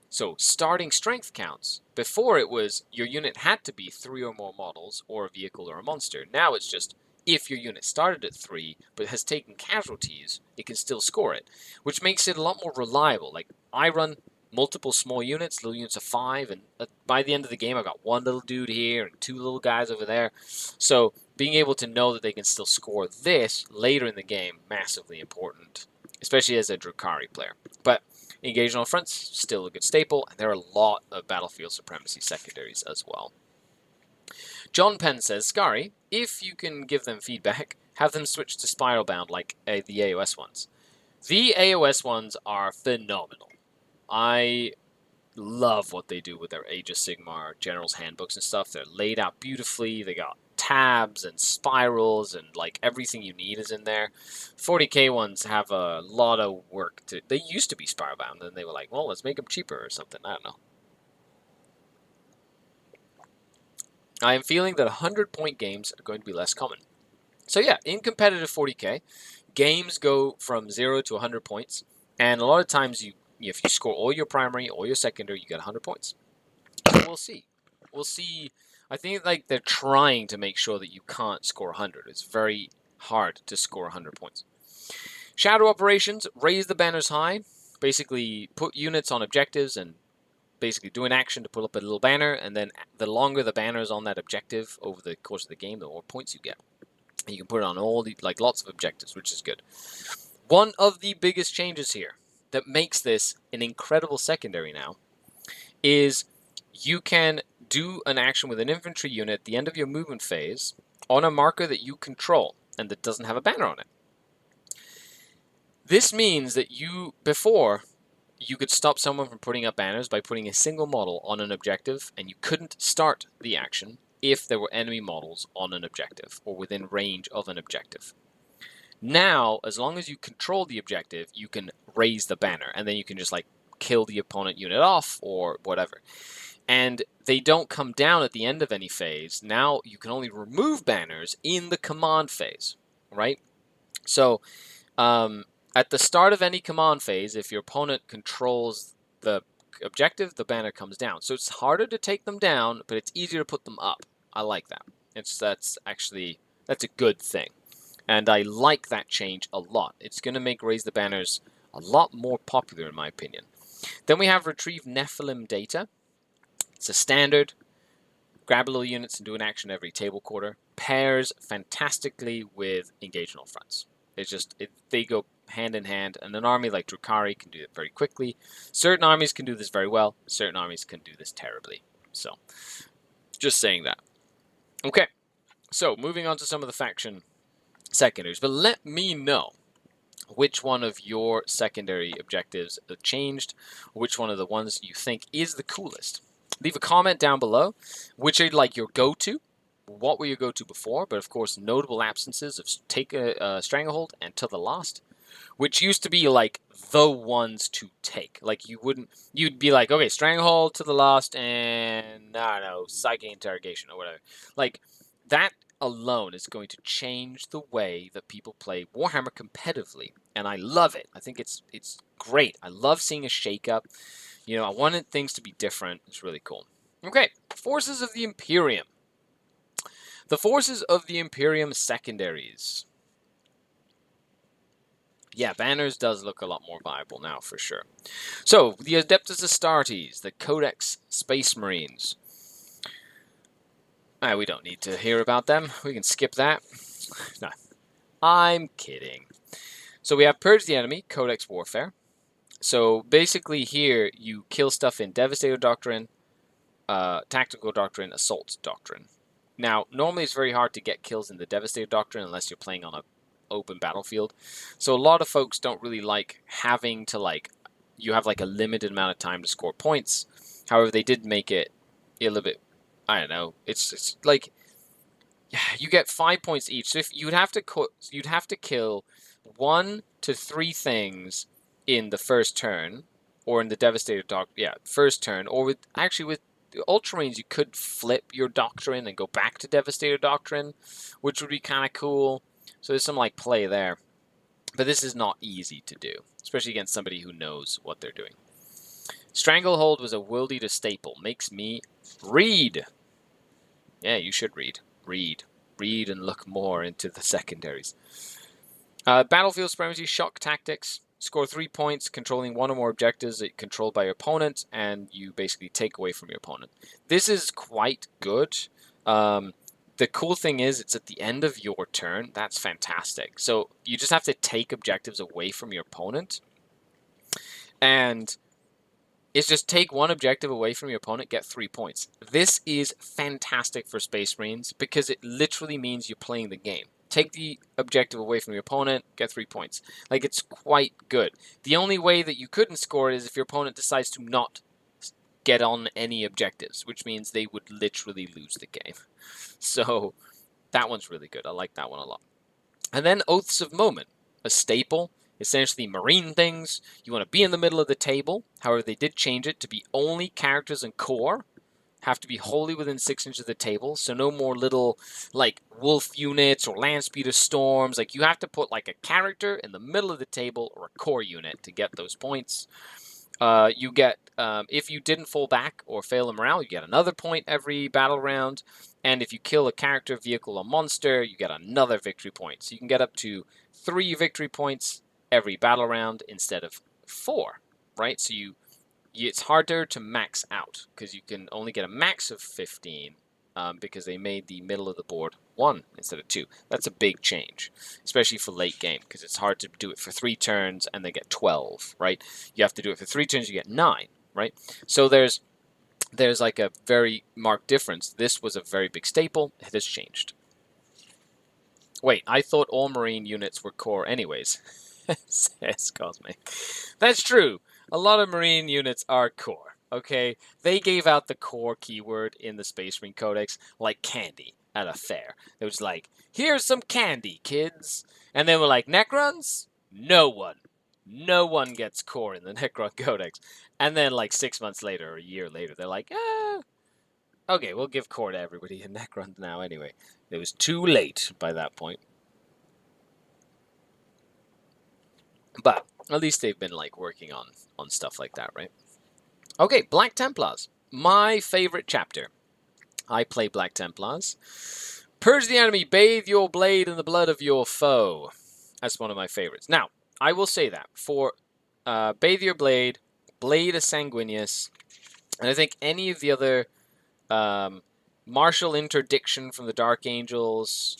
Speaker 2: So starting strength counts. Before it was your unit had to be 3 or more models or a vehicle or a monster. Now it's just if your unit started at 3 but has taken casualties, it can still score it, which makes it a lot more reliable. Like I run multiple small units, little units of 5, and by the end of the game I've got 1 little dude here and 2 little guys over there. So being able to know that they can still score this later in the game, massively important, especially as a Drukhari player. But engaging on fronts, still a good staple, and there are a lot of Battlefield Supremacy secondaries as well. John Penn says, Skari, if you can give them feedback, have them switch to Spiral Bound like the AOS ones. The AOS ones are phenomenal. I love what they do with their Age of Sigmar General's Handbooks and stuff. They're laid out beautifully. They got tabs and spirals and like everything you need is in there. 40k ones have a lot of work to. They used to be spiral bound, and they were like, well, let's make them cheaper or something. I don't know. I am feeling that 100-point games are going to be less common. So yeah, in competitive 40k, games go from 0 to 100 points, and a lot of times if you score all your primary or your secondary, you get 100 points. So we'll see. We'll see. I think like they're trying to make sure that you can't score 100. It's very hard to score 100 points. Shadow operations, raise the banners high. Basically, put units on objectives and basically do an action to pull up a little banner, and then the longer the banner is on that objective over the course of the game, the more points you get. And you can put it on all the lots of objectives, which is good. One of the biggest changes here that makes this an incredible secondary now is you can do an action with an infantry unit at the end of your movement phase on a marker that you control and that doesn't have a banner on it. This means that before you could stop someone from putting up banners by putting a single model on an objective, and you couldn't start the action if there were enemy models on an objective or within range of an objective. Now, as long as you control the objective, you can raise the banner, and then you can just like kill the opponent unit off or whatever. And they don't come down at the end of any phase. Now you can only remove banners in the command phase, right? So at the start of any command phase, if your opponent controls the objective, the banner comes down. So it's harder to take them down, but it's easier to put them up. I like that. That's a good thing. And I like that change a lot. It's going to make Raise the Banners a lot more popular, in my opinion. Then we have Retrieve Nephilim data. It's a standard. Grab little units and do an action every table quarter. Pairs fantastically with Engage on all fronts. They go hand in hand, and an army like Drukhari can do it very quickly. Certain armies can do this very well. Certain armies can do this terribly. So, just saying that. Okay, so moving on to some of the faction secondaries. But let me know which one of your secondary objectives changed, or which one of the ones you think is the coolest. Leave a comment down below. Which are like your go-to? What were your go-to before? But of course, notable absences of Take a Stranglehold and To the Last, which used to be like the ones to take. Like you'd be like, okay, Stranglehold, To the Last, and I don't know, Psychic Interrogation or whatever. Like that alone is going to change the way that people play Warhammer competitively, and I love it. I think it's great. I love seeing a shake-up. You know, I wanted things to be different. It's really cool. Okay, Forces of the Imperium. The Forces of the Imperium secondaries. Yeah, banners does look a lot more viable now, for sure. So, the Adeptus Astartes, the Codex Space Marines. We don't need to hear about them. We can skip that. No, I'm kidding. So we have Purge the Enemy, Codex Warfare. So basically here, you kill stuff in Devastator Doctrine, Tactical Doctrine, Assault Doctrine. Now, normally it's very hard to get kills in the Devastator Doctrine unless you're playing on an open battlefield. So a lot of folks don't really like having to, you have like a limited amount of time to score points. However, they did make it a little bit I don't know. It's like you get 5 points each. So if you'd have to kill 1 to 3 things in the first turn, or in the Devastator first turn, or with Ultramarines you could flip your Doctrine and go back to Devastator Doctrine, which would be kind of cool. So there's some like play there. But this is not easy to do, especially against somebody who knows what they're doing. Stranglehold was a World Eater staple. Makes me read. Yeah, you should read. Read and look more into the secondaries. Battlefield Supremacy, Shock Tactics. Score 3 points, controlling 1 or more objectives that controlled by your opponent, and you basically take away from your opponent. This is quite good. The cool thing is it's at the end of your turn. That's fantastic. So you just have to take objectives away from your opponent. And it's just take 1 objective away from your opponent, get 3 points. This is fantastic for Space Marines because it literally means you're playing the game. Take the objective away from your opponent, get 3 points. Like, it's quite good. The only way that you couldn't score it is if your opponent decides to not get on any objectives, which means they would literally lose the game. So that one's really good. I like that one a lot. And then Oaths of Moment, a staple. Essentially marine things. You want to be in the middle of the table. However, they did change it to be only characters and core have to be wholly within 6 inches of the table. So no more little like wolf units or land speeder storms. Like, you have to put like a character in the middle of the table or a core unit to get those points. You get, if you didn't fall back or fail in morale, you get another point every battle round. And if you kill a character, vehicle, or monster, you get another victory point. So you can get up to 3 victory points every battle round instead of 4, right? So it's harder to max out because you can only get a max of 15 because they made the middle of the board 1 instead of 2. That's a big change, especially for late game, because it's hard to do it for 3 turns and they get 12, right? You have to do it for 3 turns, you get 9, right? So there's like a very marked difference. This was a very big staple. It has changed. Wait, I thought all Marine units were core anyways. Says Cosmic. That's true. A lot of Marine units are core, okay? They gave out the core keyword in the Space Marine Codex like candy at a fair. It was like, here's some candy, kids. And then we're like, Necrons? No one. No one gets core in the Necron Codex. And then like 6 months later or a year later, they're like, okay, we'll give core to everybody in Necrons now anyway. It was too late by that point. But at least they've been like working on stuff like that, right? Okay, Black Templars. My favorite chapter. I play Black Templars. Purge the enemy, bathe your blade in the blood of your foe. That's one of my favorites. Now, I will say that for bathe your blade, Blade of Sanguinius, and I think any of the other martial interdiction from the Dark Angels.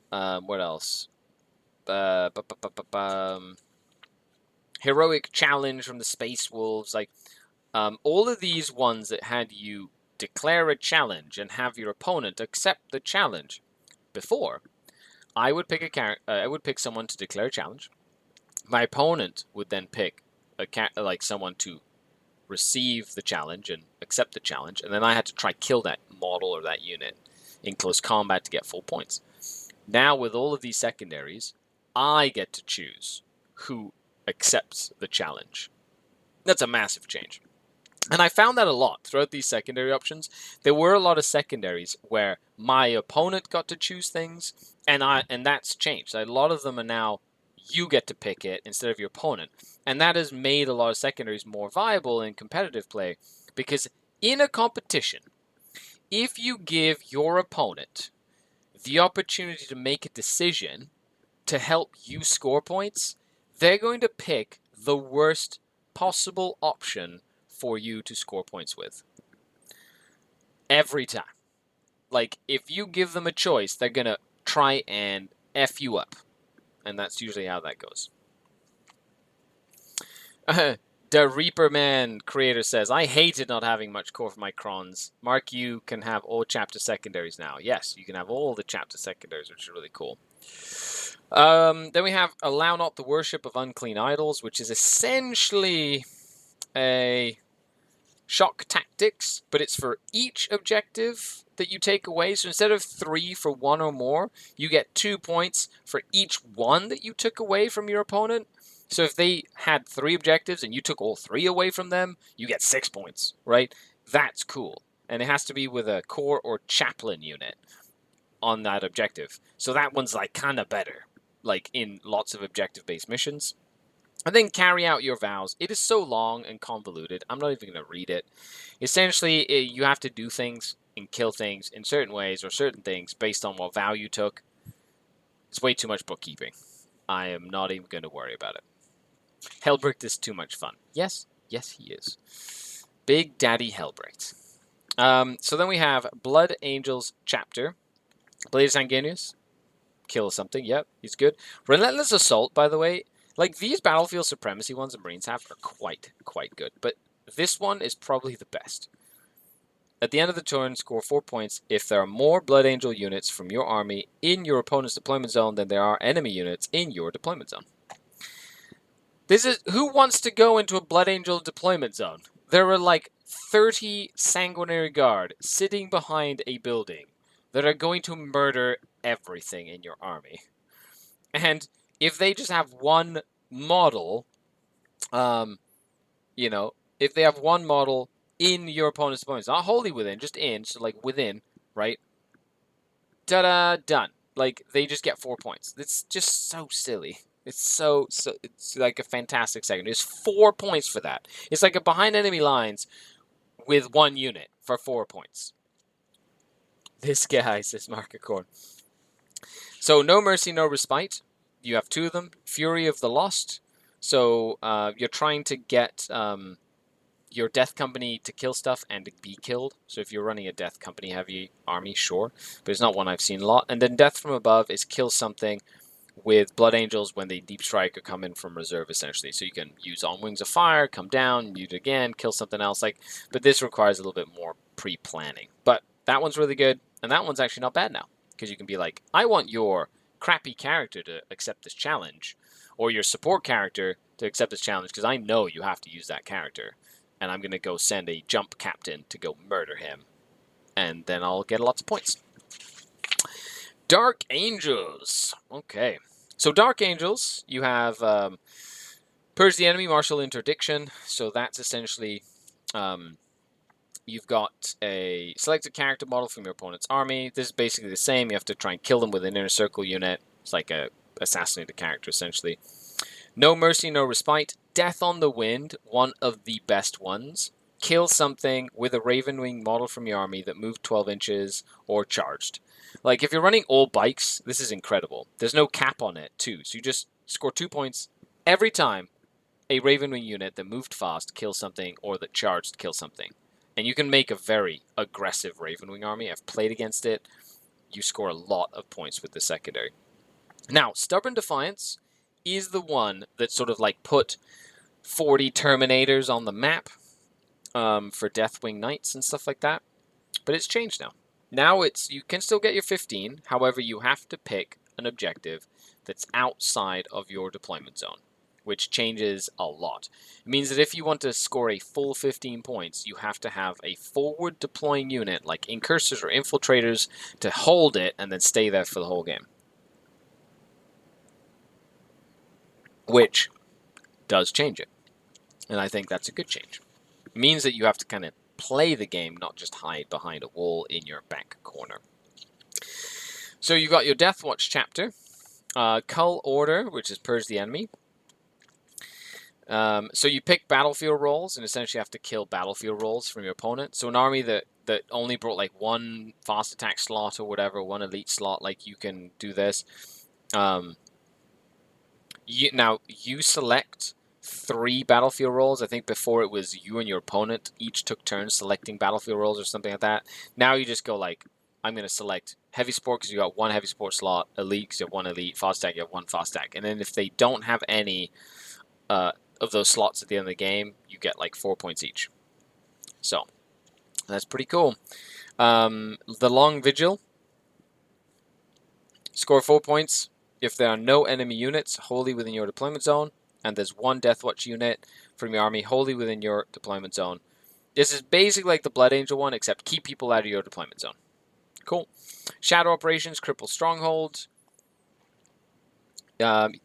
Speaker 2: What else? Heroic challenge from the Space Wolves. Like, all of these ones that had you declare a challenge and have your opponent accept the challenge. Before, I would pick I would pick someone to declare a challenge. My opponent would then pick someone to receive the challenge and accept the challenge, and then I had to try kill that model or that unit in close combat to get full points. Now, with all of these secondaries, I get to choose who accepts the challenge. That's a massive change. And I found that a lot throughout these secondary options. There were a lot of secondaries where my opponent got to choose things, and that's changed. A lot of them are now you get to pick it instead of your opponent. And that has made a lot of secondaries more viable in competitive play, because in a competition, if you give your opponent the opportunity to make a decision to help you score points, they're going to pick the worst possible option for you to score points with. Every time. Like, if you give them a choice, they're going to try and F you up. And that's usually how that goes. The Reaper Man creator says, I hated not having much core for my crons. Mark, you can have all chapter secondaries now. Yes, you can have all the chapter secondaries, which is really cool. Then we have Allow Not the Worship of Unclean Idols, which is essentially a shock tactics, but it's for each objective that you take away. So instead of 3 for 1 or more, you get 2 points for each one that you took away from your opponent. So if they had 3 objectives and you took all 3 away from them, you get 6 points, right? That's cool. And it has to be with a core or chaplain unit on that objective. So that one's like kind of better, like in lots of objective-based missions. And then carry out your vows. It is so long and convoluted. I'm not even going to read it. Essentially, you have to do things and kill things in certain ways or certain things based on what vow you took. It's way too much bookkeeping. I am not even going to worry about it. Helbricht is too much fun. Yes, he is. Big Daddy Helbricht. So then we have Blood Angels Chapter. Blade Sanguinius. Kill something. Yep, he's good. Relentless Assault, by the way. Like, these Battlefield Supremacy ones the Marines have are quite good. But this one is probably the best. At the end of the turn, score 4 points if there are more Blood Angel units from your army in your opponent's deployment zone than there are enemy units in your deployment zone. This is... Who wants to go into a Blood Angel deployment zone? There are like 30 Sanguinary Guard sitting behind a building that are going to murder everything in your army. And if they just have one model, you know, if they have one model in your opponent's deployment, not wholly within, just in, so like within, right? Ta-da, done. Like, they just get 4 points. It's just so silly. It's it's like a fantastic second. It's 4 points for that. It's like a behind enemy lines with 1 unit for 4 points. This guy, says Markacorn. So, No Mercy, No Respite. You have 2 of them. Fury of the Lost. So, you're trying to get your Death Company to kill stuff and to be killed. So if you're running a Death Company heavy army, sure. But it's not one I've seen a lot. And then Death from Above is kill something with Blood Angels when they deep strike or come in from reserve, essentially. So you can use On Wings of Fire, come down, mute again, kill something else. But this requires a little bit more pre-planning. But that one's really good. And that one's actually not bad now. Because you can be like, I want your crappy character to accept this challenge. Or your support character to accept this challenge. Because I know you have to use that character. And I'm going to go send a jump captain to go murder him. And then I'll get lots of points. Dark Angels. Okay. So Dark Angels, you have Purge the Enemy, Martial Interdiction. So that's essentially, you've got a selected character model from your opponent's army. This is basically the same. You have to try and kill them with an inner circle unit. It's like a assassinated character, essentially. No Mercy, No Respite. Death on the Wind, one of the best ones. Kill something with a Ravenwing model from your army that moved 12 inches or charged. Like, if you're running all bikes, this is incredible. There's no cap on it, too. So you just score 2 points every time a Ravenwing unit that moved fast kills something or that charged kills something. And you can make a very aggressive Ravenwing army. I've played against it. You score a lot of points with the secondary. Now, Stubborn Defiance is the one that sort of like put 40 Terminators on the map for Deathwing Knights and stuff like that. But it's changed now. Now you can still get your 15, however you have to pick an objective that's outside of your deployment zone, which changes a lot. It means that if you want to score a full 15 points, you have to have a forward deploying unit like Incursors or Infiltrators to hold it and then stay there for the whole game. Which does change it. And I think that's a good change. It means that you have to kind of play the game, not just hide behind a wall in your back corner. So you've got your Deathwatch chapter. Cull Order, which is Purge the Enemy. So you pick battlefield roles and essentially have to kill battlefield roles from your opponent. So an army that only brought like 1 fast attack slot or whatever, 1 elite slot, like you can do this. Now, you select 3 battlefield roles. I think before it was you and your opponent each took turns selecting battlefield roles or something like that. Now you just go like, I'm going to select heavy support because you got 1 heavy support slot, elite because you have 1 elite, fast attack you have 1 fast attack. And then if they don't have any of those slots at the end of the game, you get like 4 points each. So, that's pretty cool. The Long Vigil. Score 4 points if there are no enemy units wholly within your deployment zone, and there's 1 Deathwatch unit from your army wholly within your deployment zone. This is basically like the Blood Angel one, except keep people out of your deployment zone. Cool. Shadow Operations, cripple strongholds.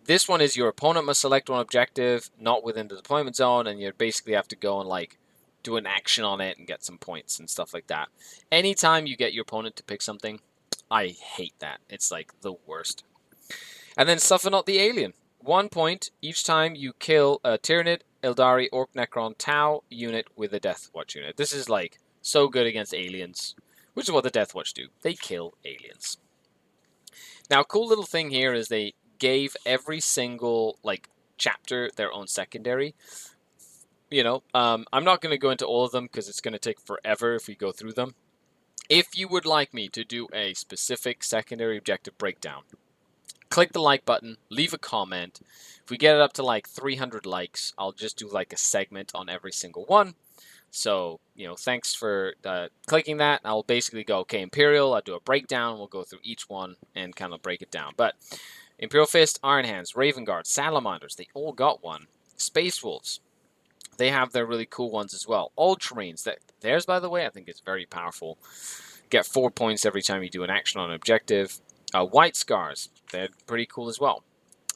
Speaker 2: This one is your opponent must select one objective not within the deployment zone, and you basically have to go and like do an action on it and get some points and stuff like that. Anytime you get your opponent to pick something, I hate that. It's like the worst. And then Suffer Not the Alien. 1 point each time you kill a Tyranid, Eldari, Orc, Necron, Tau unit with a Death Watch unit. This is like so good against aliens, which is what the Death Watch do. They kill aliens. Now, cool little thing here is they gave every single like chapter their own secondary. You know, I'm not going to go into all of them because it's going to take forever if we go through them. If you would like me to do a specific secondary objective breakdown, click the like button, leave a comment. If we get it up to like 300 likes, I'll just do like a segment on every single one. So, you know, thanks for clicking that. I'll basically go, okay, Imperial, I'll do a breakdown. We'll go through each one and kind of break it down. But Imperial Fist, Iron Hands, Raven Guard, Salamanders, they all got one. Space Wolves, they have their really cool ones as well. Ultramarines, theirs, by the way, I think is very powerful. Get 4 points every time you do an action on an objective. White Scars, they're pretty cool as well.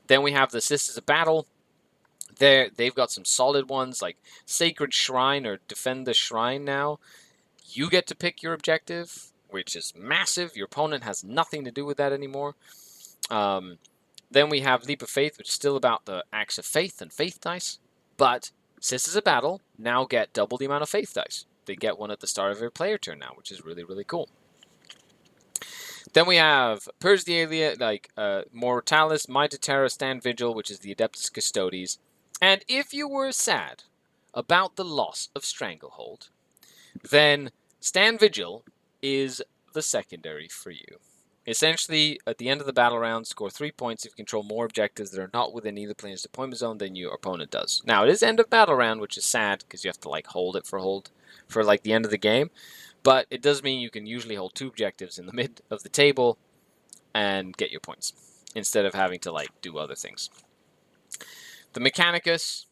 Speaker 2: Then we have the Sisters of Battle. They've got some solid ones like Sacred Shrine or Defend the Shrine now. You get to pick your objective, which is massive. Your opponent has nothing to do with that anymore. Then we have Leap of Faith, which is still about the Acts of Faith and Faith dice. But Sisters of Battle now get double the amount of Faith dice. They get one at the start of their player turn now, which is really, really cool. Then we have Purge the Alien, like Mortalis, Mighty Terror, Stand Vigil, which is the Adeptus Custodes. And if you were sad about the loss of Stranglehold, then Stand Vigil is the secondary for you. Essentially, at the end of the battle round, score 3 points if you control more objectives that are not within either player's deployment zone than your opponent does. Now, it is end of battle round, which is sad because you have to like hold it for like the end of the game. But it does mean you can usually hold 2 objectives in the mid of the table and get your points instead of having to like do other things. The Mechanicus,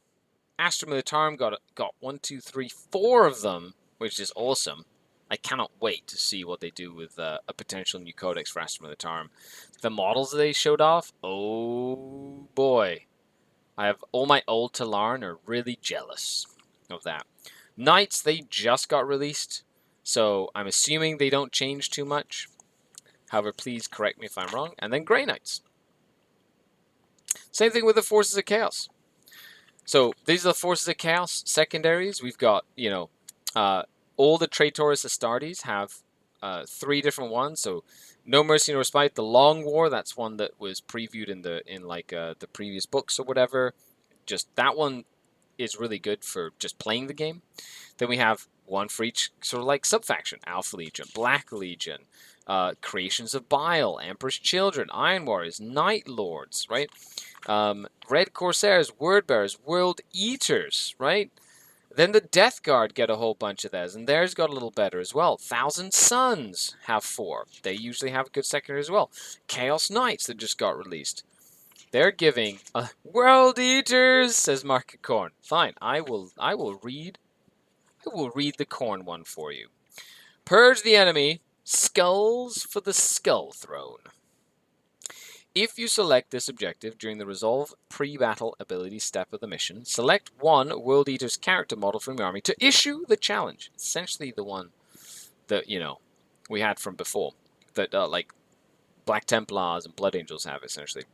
Speaker 2: Astra Militarum got 1, 2, 3, 4 of them, which is awesome. I cannot wait to see what they do with a potential new codex for Astra Militarum. The models they showed off, oh boy. All my old Talarn are really jealous of that. Knights, they just got released, so I'm assuming they don't change too much. However, please correct me if I'm wrong. And then Grey Knights. Same thing with the Forces of Chaos. So these are the Forces of Chaos secondaries. We've got, you know, all the Traitoris Astartes have 3 different ones. So No Mercy Nor Spite, the Long War, that's one that was previewed in the previous books or whatever. Just that one is really good for just playing the game. Then we have one for each sort of like sub-faction. Alpha Legion, Black Legion, Creations of Bile, Emperor's Children, Iron Warriors, Night Lords, right? Red Corsairs, Word Bearers, World Eaters, right? Then the Death Guard get a whole bunch of theirs, and theirs got a little better as well. Thousand Suns have 4. They usually have a good secondary as well. Chaos Knights that just got released. They're giving World Eaters, says Market Corn. Fine, I will read the Corn one for you. Purge the enemy, Skulls for the Skull Throne. If you select this objective during the Resolve pre-battle ability step of the mission, select one World Eater's character model from your army to issue the challenge. Essentially the one that, you know, we had from before. That, like, Black Templars and Blood Angels have, essentially.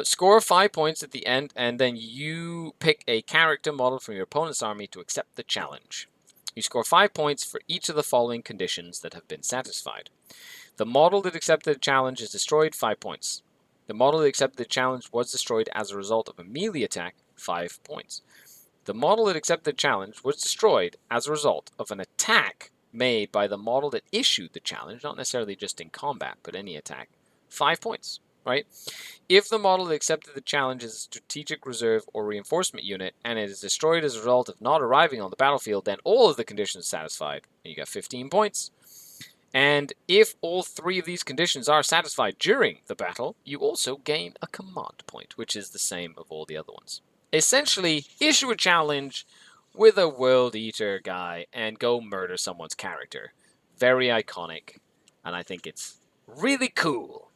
Speaker 2: Score 5 points at the end, and then you pick a character model from your opponent's army to accept the challenge. You score 5 points for each of the following conditions that have been satisfied. The model that accepted the challenge is destroyed, 5 points. The model that accepted the challenge was destroyed as a result of a melee attack, 5 points. The model that accepted the challenge was destroyed as a result of an attack made by the model that issued the challenge, not necessarily just in combat, but any attack, 5 points, right? If the model that accepted the challenge is a strategic reserve or reinforcement unit, and it is destroyed as a result of not arriving on the battlefield, then all of the conditions are satisfied, and you get 15 points. And if all 3 of these conditions are satisfied during the battle, you also gain a command point, which is the same of all the other ones. Essentially, issue a challenge, with a World Eater guy and go murder someone's character. Very iconic, and I think it's really cool.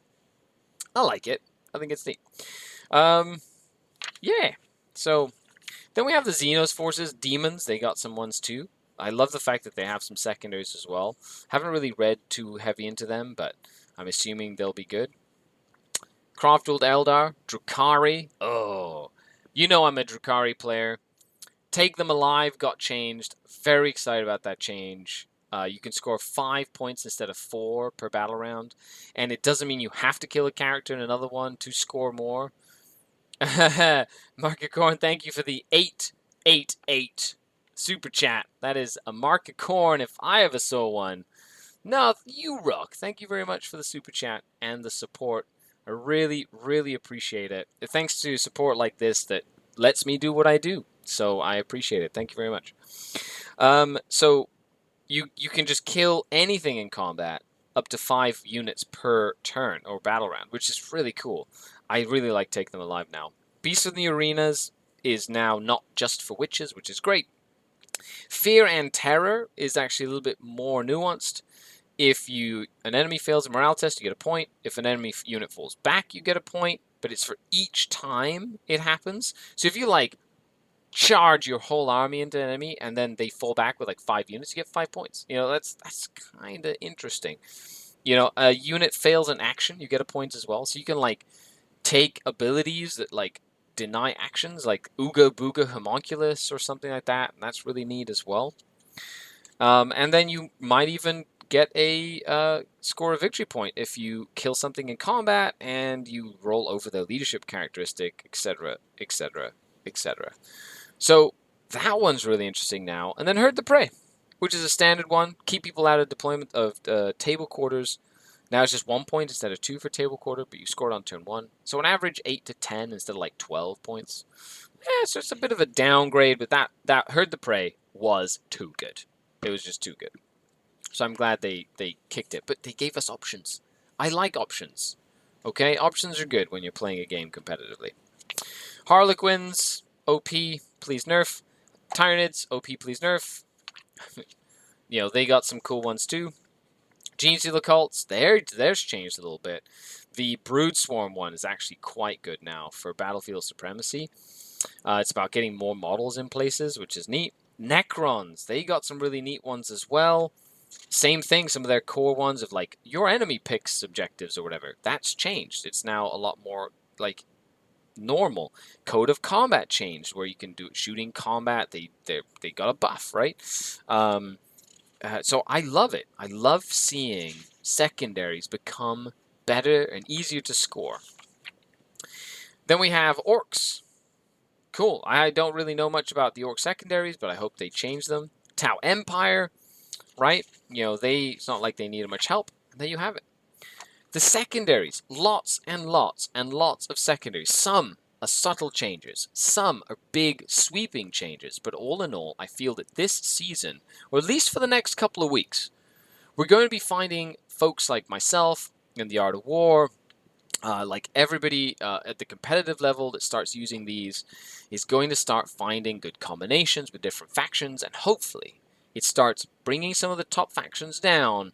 Speaker 2: I like it. I think it's neat. Yeah. So then we have the Xenos forces, demons. They got some ones too. I love the fact that they have some secondaries as well. Haven't really read too heavy into them, but I'm assuming they'll be good. Craftworld Eldar, Drukhari. Oh, you know I'm a Drukhari player. Take Them Alive got changed. Very excited about that change. You can score 5 points instead of 4 per battle round. And it doesn't mean you have to kill a character in another one to score more. Markicorn, thank you for the 888 super chat. That is a Markicorn if I ever saw one. No, you rock. Thank you very much for the super chat and the support. I really, really appreciate it. Thanks to support like this that lets me do what I do. So I appreciate it. Thank you very much. So you can just kill anything in combat up to 5 units per turn or battle round, which is really cool. I really like Take Them Alive now. Beasts in the Arenas is now not just for witches, which is great. Fear and Terror is actually a little bit more nuanced. If an enemy fails a morale test, you get a point. If an enemy unit falls back, you get a point. But it's for each time it happens. So if you charge your whole army into an enemy and then they fall back with 5 units, you get 5 points. That's kind of interesting. A unit fails an action, you get a point as well. So you can take abilities that deny actions, like Ooga Booga Homunculus or something like that, and that's really neat as well. And then you might even get a score a victory point if you kill something in combat and you roll over their leadership characteristic, etc., etc., etc. So that one's really interesting now. And then Herd the Prey, which is a standard one. Keep people out of deployment of table quarters. Now it's just 1 point instead of 2 for table quarter, but you scored on turn 1. So an average 8 to 10 instead of 12 points. Yeah, so it's a bit of a downgrade, but that Herd the Prey was too good. It was just too good. So I'm glad they kicked it. But they gave us options. I like options. Okay? Options are good when you're playing a game competitively. Harlequins, OP, please nerf. Tyranids, OP, please nerf. They got some cool ones too. Genius of the Cults, theirs changed a little bit. The Brood Swarm one is actually quite good now for Battlefield Supremacy. It's about getting more models in places, which is neat. Necrons, they got some really neat ones as well. Same thing, some of their core ones of your enemy picks objectives or whatever. That's changed. It's now a lot more normal. Code of Combat changed, where you can do shooting combat. They got a buff, right? So I love it. I love seeing secondaries become better and easier to score. Then we have Orcs. Cool. I don't really know much about the Orc secondaries, but I hope they change them. Tau Empire, right? It's not like they needed much help. And there you have it. The secondaries, lots and lots and lots of secondaries. Some are subtle changes. Some are big, sweeping changes. But all in all, I feel that this season, or at least for the next couple of weeks, we're going to be finding folks like myself in the Art of War, everybody at the competitive level that starts using these is going to start finding good combinations with different factions, and hopefully it starts bringing some of the top factions down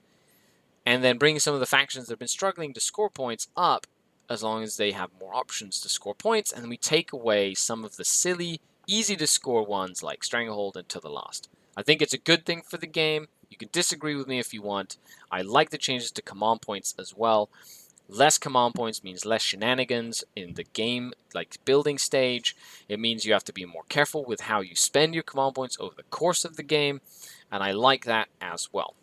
Speaker 2: and then bringing some of the factions that have been struggling to score points up, as long as they have more options to score points, and then we take away some of the silly, easy-to-score ones like Stranglehold and To the Last. I think it's a good thing for the game. You can disagree with me if you want. I like the changes to command points as well. Less command points means less shenanigans in the game, building stage. It means you have to be more careful with how you spend your command points over the course of the game, and I like that as well.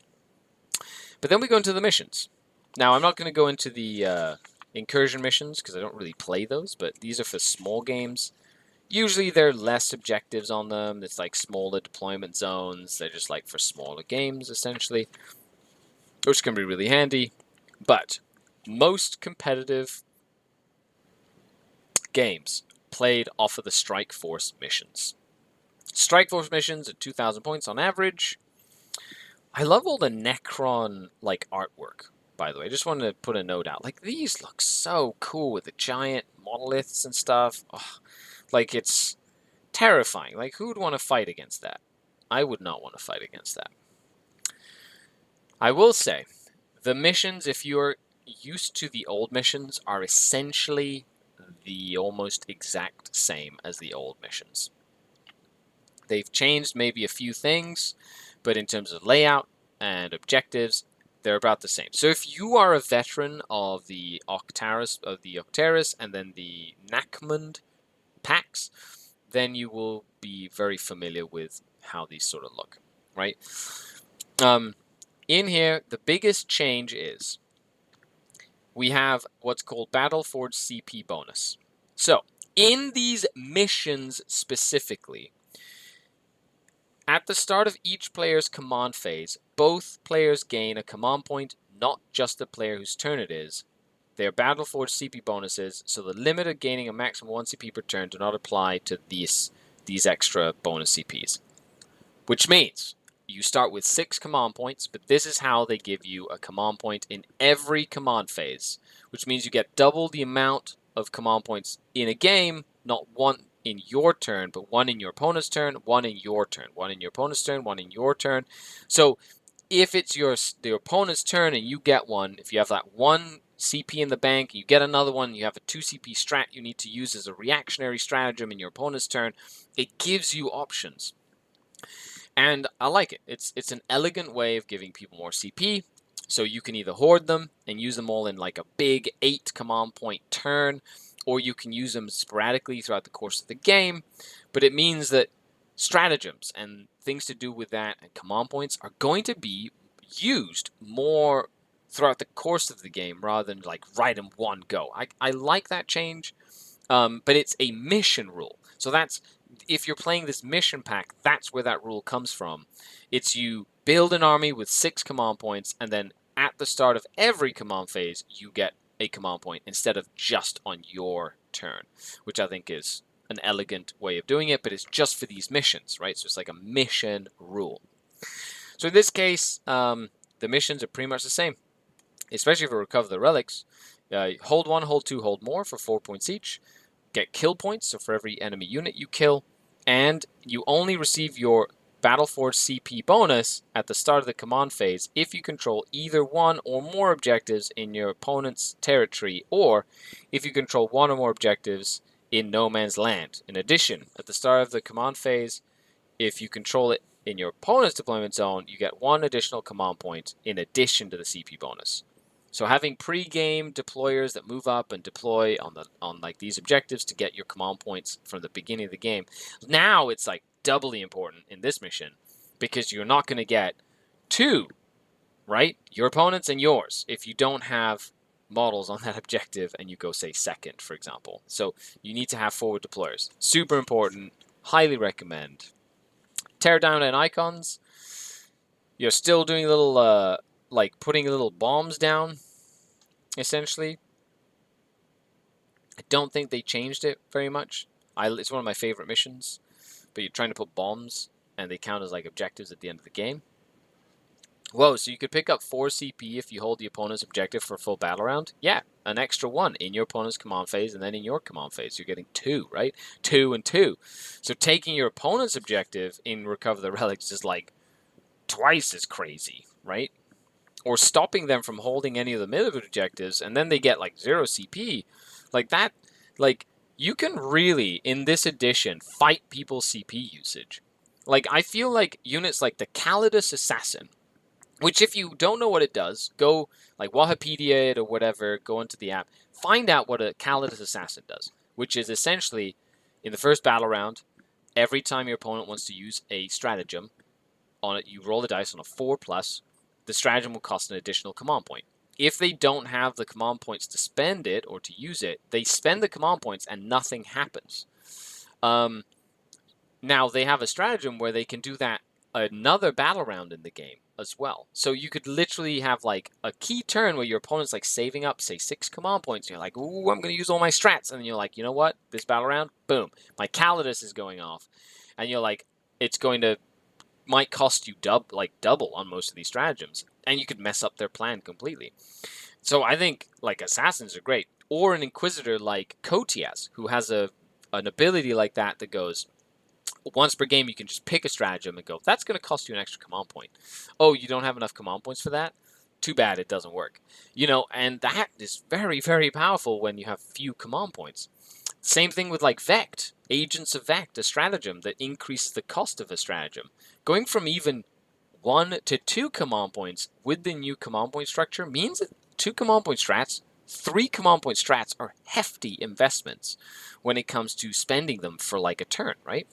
Speaker 2: But then we go into the missions. Now, I'm not going to go into the incursion missions because I don't really play those, but these are for small games. Usually there are less objectives on them. It's smaller deployment zones. They're just for smaller games, essentially, which can be really handy. But most competitive games played off of the Strike Force missions. Strike Force missions at 2,000 points on average. I love all the Necron artwork, by the way. I just wanted to put a note out. These look so cool with the giant monoliths and stuff. Oh, terrifying. Like, who would want to fight against that? I would not want to fight against that. I will say, the missions, if you're used to the old missions, are essentially the almost exact same as the old missions. They've changed maybe a few things, but in terms of layout and objectives, they're about the same. So if you are a veteran of the Octaris and then the Nakmund packs, then you will be very familiar with how these sort of look, right? In here, the biggest change is we have what's called Battleforge CP bonus. So, in these missions specifically, at the start of each player's command phase, both players gain a command point, not just the player whose turn it is. They are Battleforge CP bonuses, so the limit of gaining a maximum 1 CP per turn do not apply to these extra bonus CPs. Which means you start with 6 command points, but this is how they give you a command point in every command phase, which means you get double the amount of command points in a game, not one in your turn, but one in your opponent's turn, one in your turn, one in your opponent's turn, one in your turn. So if it's the opponent's turn and you get one, if you have that 1 CP in the bank, you get another one, you have a 2 CP strat you need to use as a reactionary stratagem in your opponent's turn, it gives you options. And I like it. It's an elegant way of giving people more CP. So you can either hoard them and use them all in like a big 8 command point turn, or you can use them sporadically throughout the course of the game. But it means that stratagems and things to do with that and command points are going to be used more throughout the course of the game rather than like right in one go. I like that change, but it's a mission rule. So that's, if you're playing this mission pack, that's where that rule comes from. It's you build an army with 6 command points, and then at the start of every command phase, you get a command point instead of just on your turn, which I think is an elegant way of doing it, but it's just for these missions, right? So it's like a mission rule. So in this case, the missions are pretty much the same, especially for Recover the Relics. Hold 1, hold 2, hold more for 4 points each. Get kill points, so for every enemy unit you kill, and you only receive your Battleforge CP bonus at the start of the command phase if you control either one or more objectives in your opponent's territory, or if you control one or more objectives in no man's land. In addition, at the start of the command phase, if you control it in your opponent's deployment zone, you get 1 additional command point in addition to the CP bonus. So having pre-game deployers that move up and deploy on like these objectives to get your command points from the beginning of the game, now it's like doubly important in this mission because you're not going to get 2, right? Your opponent's and yours if you don't have models on that objective and you go say second, for example. So you need to have forward deployers. Super important. Highly recommend. Tear down and icons. You're still doing little like putting little bombs down, essentially. I don't think they changed it very much. It's one of my favorite missions, but you're trying to put bombs, and they count as like objectives at the end of the game. Whoa, so you could pick up 4 CP if you hold the opponent's objective for a full battle round? Yeah, an extra 1 in your opponent's command phase, and then in your command phase, you're getting 2, right? 2 and 2. So taking your opponent's objective in Recover the Relics is like twice as crazy, right? Or stopping them from holding any of the middle objectives, and then they get like 0 CP. Like that, like, you can really, in this edition, fight people's CP usage. Like, I feel like units like the Calidus Assassin, which if you don't know what it does, go, like, Wahapedia it or whatever, go into the app, find out what a Calidus Assassin does, which is essentially, in the first battle round, every time your opponent wants to use a stratagem, on it, you roll the dice on a 4+, the stratagem will cost an additional command point. If they don't have the command points to spend it or to use it, they spend the command points and nothing happens. Now, they have a stratagem where they can do that another battle round in the game as well. So you could literally have like a key turn where your opponent's like saving up, say, 6 command points. And you're like, ooh, I'm going to use all my strats. And then you're like, you know what? This battle round, boom, my Calidus is going off. And you're like, it's going to might cost you double on most of these stratagems, and you could mess up their plan completely. So I think like assassins are great, or an inquisitor like Kotias, who has an ability like that that goes, once per game, you can just pick a stratagem and go, that's going to cost you an extra command point. Oh, you don't have enough command points for that? Too bad it doesn't work. You know, and that is very, very powerful when you have few command points. Same thing with like Vect, Agents of Vect, a stratagem that increases the cost of a stratagem. Going from even 1 to 2 command points with the new command point structure means that 2 command point strats, 3 command point strats are hefty investments when it comes to spending them for like a turn, right?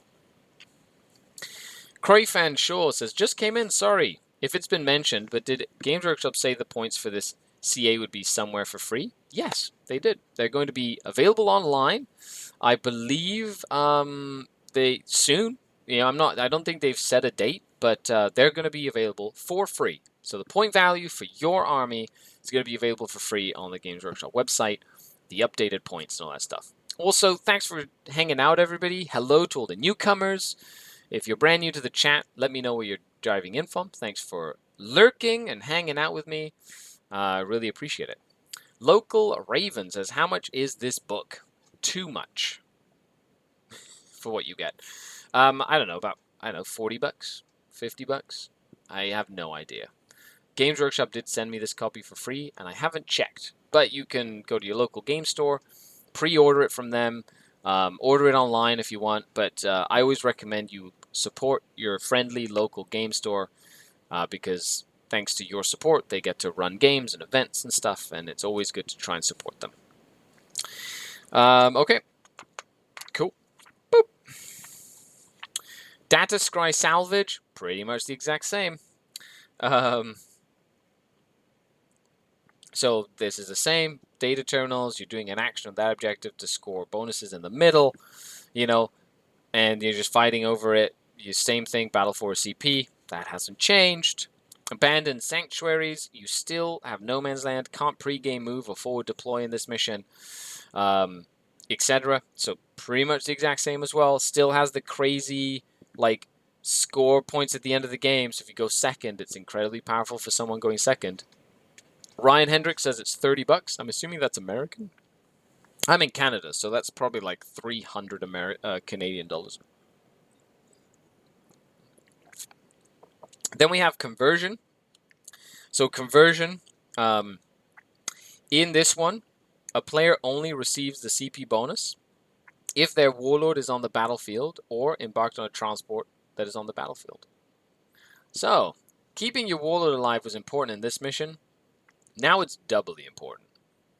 Speaker 2: Crayfan Shaw says, just came in, sorry if it's been mentioned, but did Games Workshop say the points for this CA would be somewhere for free? Yes, they did. They're going to be available online. I believe they soon. You know, I don't think they've set a date, but they're going to be available for free. So the point value for your army is going to be available for free on the Games Workshop website. The updated points and all that stuff. Also, thanks for hanging out, everybody. Hello to all the newcomers. If you're brand new to the chat, let me know where you're driving in from. Thanks for lurking and hanging out with me. I really appreciate it. Local Raven says, how much is this book? Too much for what you get. I don't know, about, 40 bucks, 50 bucks. I have no idea. Games Workshop did send me this copy for free, and I haven't checked. But you can go to your local game store, pre-order it from them, order it online if you want. But I always recommend you support your friendly local game store because thanks to your support, they get to run games and events and stuff, and it's always good to try and support them. Okay. Cool. Boop. Data Scry Salvage, pretty much the exact same. So this is the same. Data terminals, you're doing an action of that objective to score bonuses in the middle, you know, and you're just fighting over it. You same thing, Battle for CP, that hasn't changed. Abandoned Sanctuaries, you still have no man's land, can't pre-game move or forward deploy in this mission, etc. So pretty much the exact same as well. Still has the crazy, like, score points at the end of the game. So if you go second, it's incredibly powerful for someone going second. Ryan Hendricks says it's 30 bucks. I'm assuming that's American. I'm in Canada, so that's probably like 300 Canadian dollars. Then we have conversion. So conversion, in this one, a player only receives the CP bonus if their warlord is on the battlefield or embarked on a transport that is on the battlefield. So, keeping your warlord alive was important in this mission. Now it's doubly important.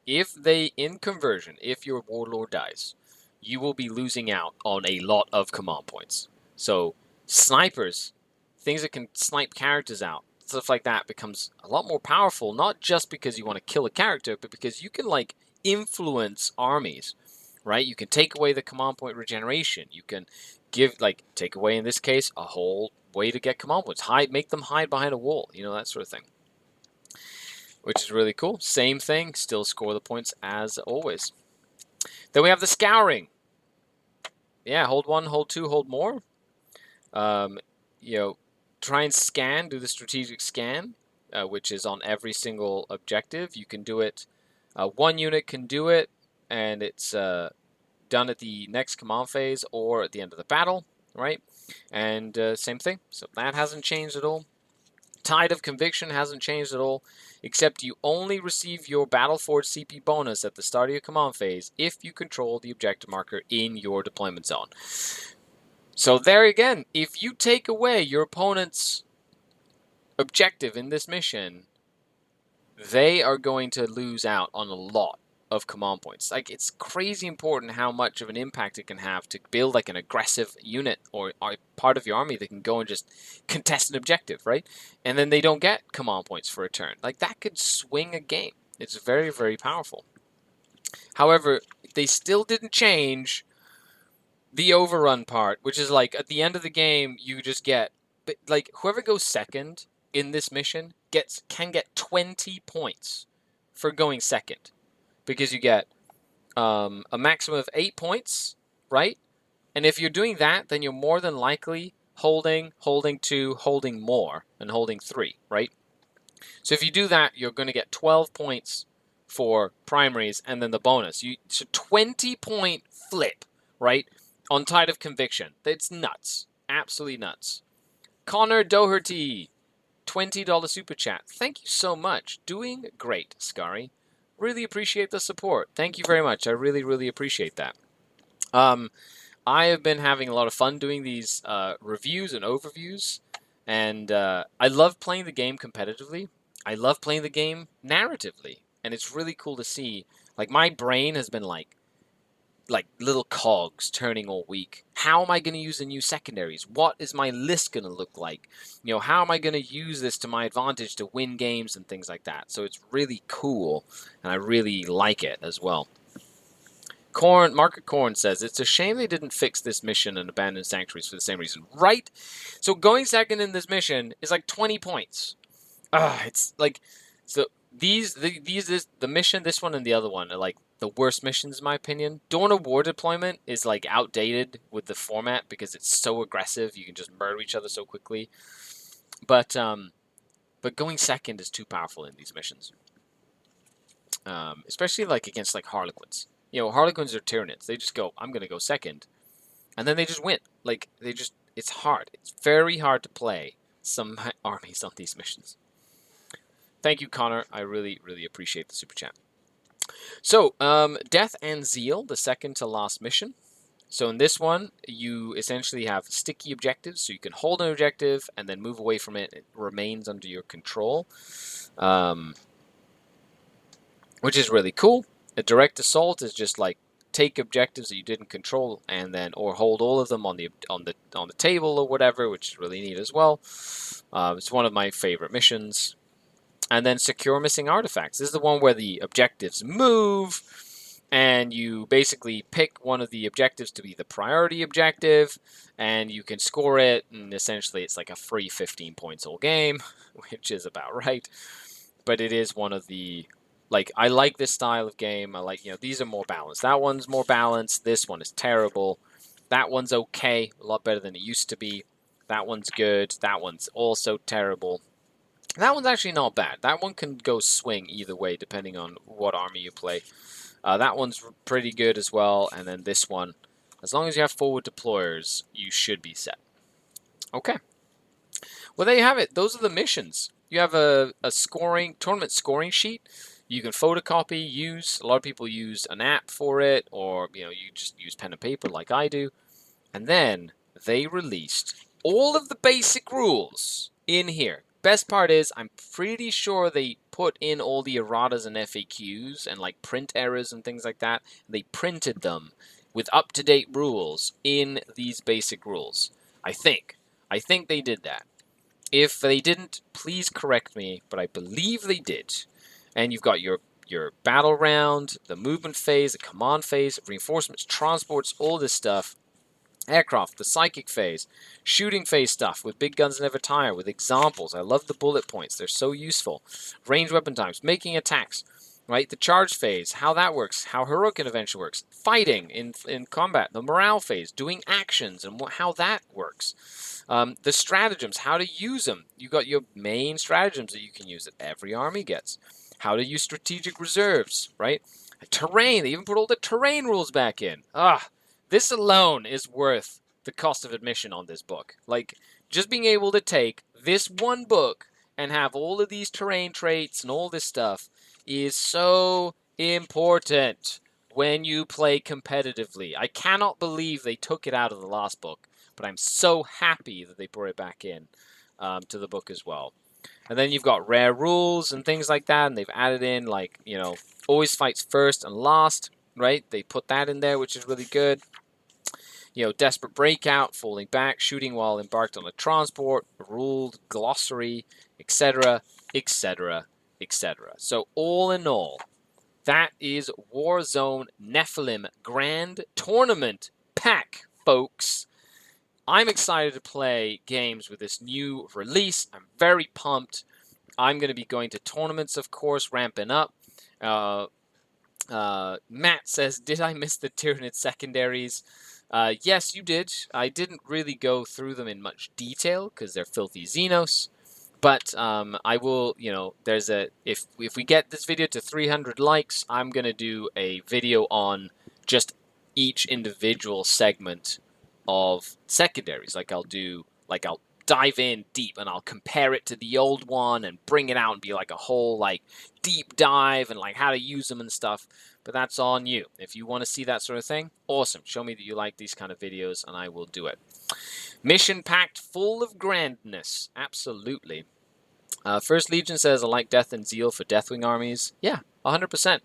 Speaker 2: In conversion, if your warlord dies, you will be losing out on a lot of command points. So, snipers, things that can snipe characters out, stuff like that becomes a lot more powerful, not just because you want to kill a character, but because you can, like, influence armies, right? You can take away the command point regeneration. You can give, like, take away, in this case, a whole way to get command points. Make them hide behind a wall, you know, that sort of thing. Which is really cool. Same thing, still score the points as always. Then we have the Scouring. Yeah, hold 1, hold 2, hold more. You know, try and scan, do the strategic scan, which is on every single objective. You can do it, 1 unit can do it, and it's done at the next command phase or at the end of the battle, right? And same thing, so that hasn't changed at all. Tide of Conviction hasn't changed at all, except you only receive your Battle Forge CP bonus at the start of your command phase if you control the objective marker in your deployment zone. So there again, if you take away your opponent's objective in this mission, they are going to lose out on a lot of command points. Like, it's crazy important how much of an impact it can have to build like an aggressive unit or part of your army that can go and just contest an objective, right? And then they don't get command points for a turn. Like, that could swing a game. It's very, very powerful. However, they still didn't change the overrun part, which is like at the end of the game, you just get, like, whoever goes second in this mission can get 20 points for going second. Because you get a maximum of 8 points, right? And if you're doing that, then you're more than likely holding 2, holding more, and holding 3, right? So if you do that, you're going to get 12 points for primaries and then the bonus. So 20-point flip, right? On Tide of Conviction. It's nuts. Absolutely nuts. Connor Doherty, $20 super chat. Thank you so much. Doing great, Skari. Really appreciate the support. Thank you very much. I really, really appreciate that. I have been having a lot of fun doing these reviews and overviews, and I love playing the game competitively. I love playing the game narratively, and it's really cool to see. Like, my brain has been like little cogs turning all week. How am I going to use the new secondaries? What is my list going to look like? You know, how am I going to use this to my advantage to win games and things like that? So it's really cool, and I really like it as well. Market Corn says, it's a shame they didn't fix this mission and abandon sanctuaries for the same reason. Right? So going second in this mission is like 20 points. It's like, so the mission, this one and the other one are like the worst missions in my opinion. Dawn of War deployment is like outdated with the format because it's so aggressive. You can just murder each other so quickly. But going second is too powerful in these missions. Especially like against like Harlequins. You know, Harlequins are Tyranids. They just go, I'm going to go second. And then they just win. Like, it's hard. It's very hard to play some armies on these missions. Thank you, Connor. I really, really appreciate the super chat. So, Death and Zeal, the second to last mission. So in this one, you essentially have sticky objectives. So you can hold an objective and then move away from it. It remains under your control. Which is really cool. A direct assault is just like take objectives that you didn't control and then or hold all of them on the table or whatever, which is really neat as well. It's one of my favorite missions. And then secure missing artifacts. This is the one where the objectives move and you basically pick one of the objectives to be the priority objective and you can score it, and essentially it's like a free 15 points all game, which is about right. But it is one of the, like, I like this style of game. I like, you know, these are more balanced. That one's more balanced. This one is terrible. That one's okay. A lot better than it used to be. That one's good. That one's also terrible. That one's actually not bad. That one can go swing either way depending on what army you play. That one's pretty good as well. And then this one, as long as you have forward deployers, you should be set. Okay. Well, there you have it. Those are the missions. You have a tournament scoring sheet. You can photocopy, use. A lot of people use an app for it, or you just use pen and paper like I do. And then they released all of the basic rules in here. Best part is, I'm pretty sure they put in all the erratas and FAQs and like print errors and things like that. They printed them with up-to-date rules in these basic rules. I think they did that. If they didn't, please correct me, but I believe they did. And you've got your battle round, the movement phase, the command phase, reinforcements, transports, all this stuff. Aircraft, the psychic phase, shooting phase stuff with big guns never tire, with examples. I love the bullet points. They're so useful. Range weapon times, making attacks, right? The charge phase, how that works, how heroic intervention works. Fighting in combat, the morale phase, doing actions and how that works. The stratagems, how to use them. You got your main stratagems that you can use that every army gets. How to use strategic reserves, right? Terrain, they even put all the terrain rules back in. This alone is worth the cost of admission on this book. Like, just being able to take this one book and have all of these terrain traits and all this stuff is so important when you play competitively. I cannot believe they took it out of the last book, but I'm so happy that they brought it back in to the book as well. And then you've got rare rules and things like that, and they've added in, like, always fights first and last, right? They put that in there, which is really good. Desperate breakout, falling back, shooting while embarked on a transport, ruled, glossary, etc., etc., etc. So all in all, that is Warzone Nephilim Grand Tournament Pack, folks. I'm excited to play games with this new release. I'm very pumped. I'm going to be going to tournaments, of course, ramping up. Matt says, did I miss the Tyranid secondaries? Yes, you did. I didn't really go through them in much detail because they're filthy Xenos. But I will, if we get this video to 300 likes, I'm going to do a video on just each individual segment of secondaries. Like I'll dive in deep and I'll compare it to the old one and bring it out and be like a whole like deep dive and like how to use them and stuff. But that's on you. If you want to see that sort of thing, awesome. Show me that you like these kind of videos and I will do it. Mission packed full of grandness. Absolutely. First Legion says, I like Death and Zeal for Deathwing armies. Yeah, 100%.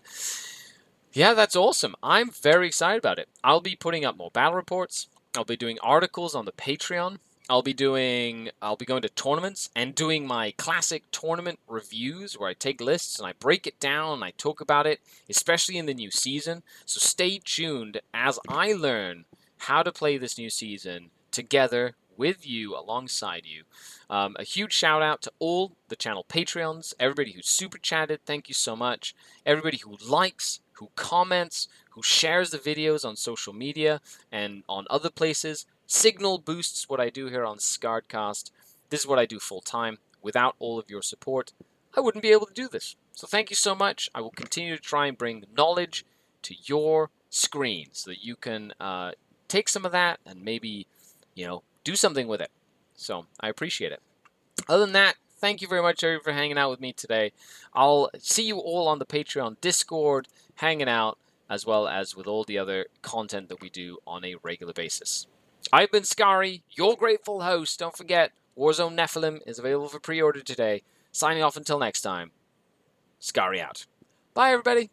Speaker 2: Yeah, that's awesome. I'm very excited about it. I'll be putting up more battle reports. I'll be doing articles on the Patreon. I'll be going to tournaments and doing my classic tournament reviews where I take lists and I break it down and I talk about it, especially in the new season. So stay tuned as I learn how to play this new season together with you, alongside you. A huge shout out to all the channel Patreons, everybody who super chatted, thank you so much. Everybody who likes, who comments, who shares the videos on social media and on other places. Signal boosts what I do here on SkaredCast. This is what I do full time. Without all of your support, I wouldn't be able to do this. So thank you so much. I will continue to try and bring knowledge to your screen so that you can take some of that and maybe, do something with it. So I appreciate it. Other than that, thank you very much, everybody, for hanging out with me today. I'll see you all on the Patreon Discord, hanging out, as well as with all the other content that we do on a regular basis. I've been Skari, your grateful host. Don't forget, Warzone Nephilim is available for pre-order today. Signing off until next time. Skari out. Bye, everybody.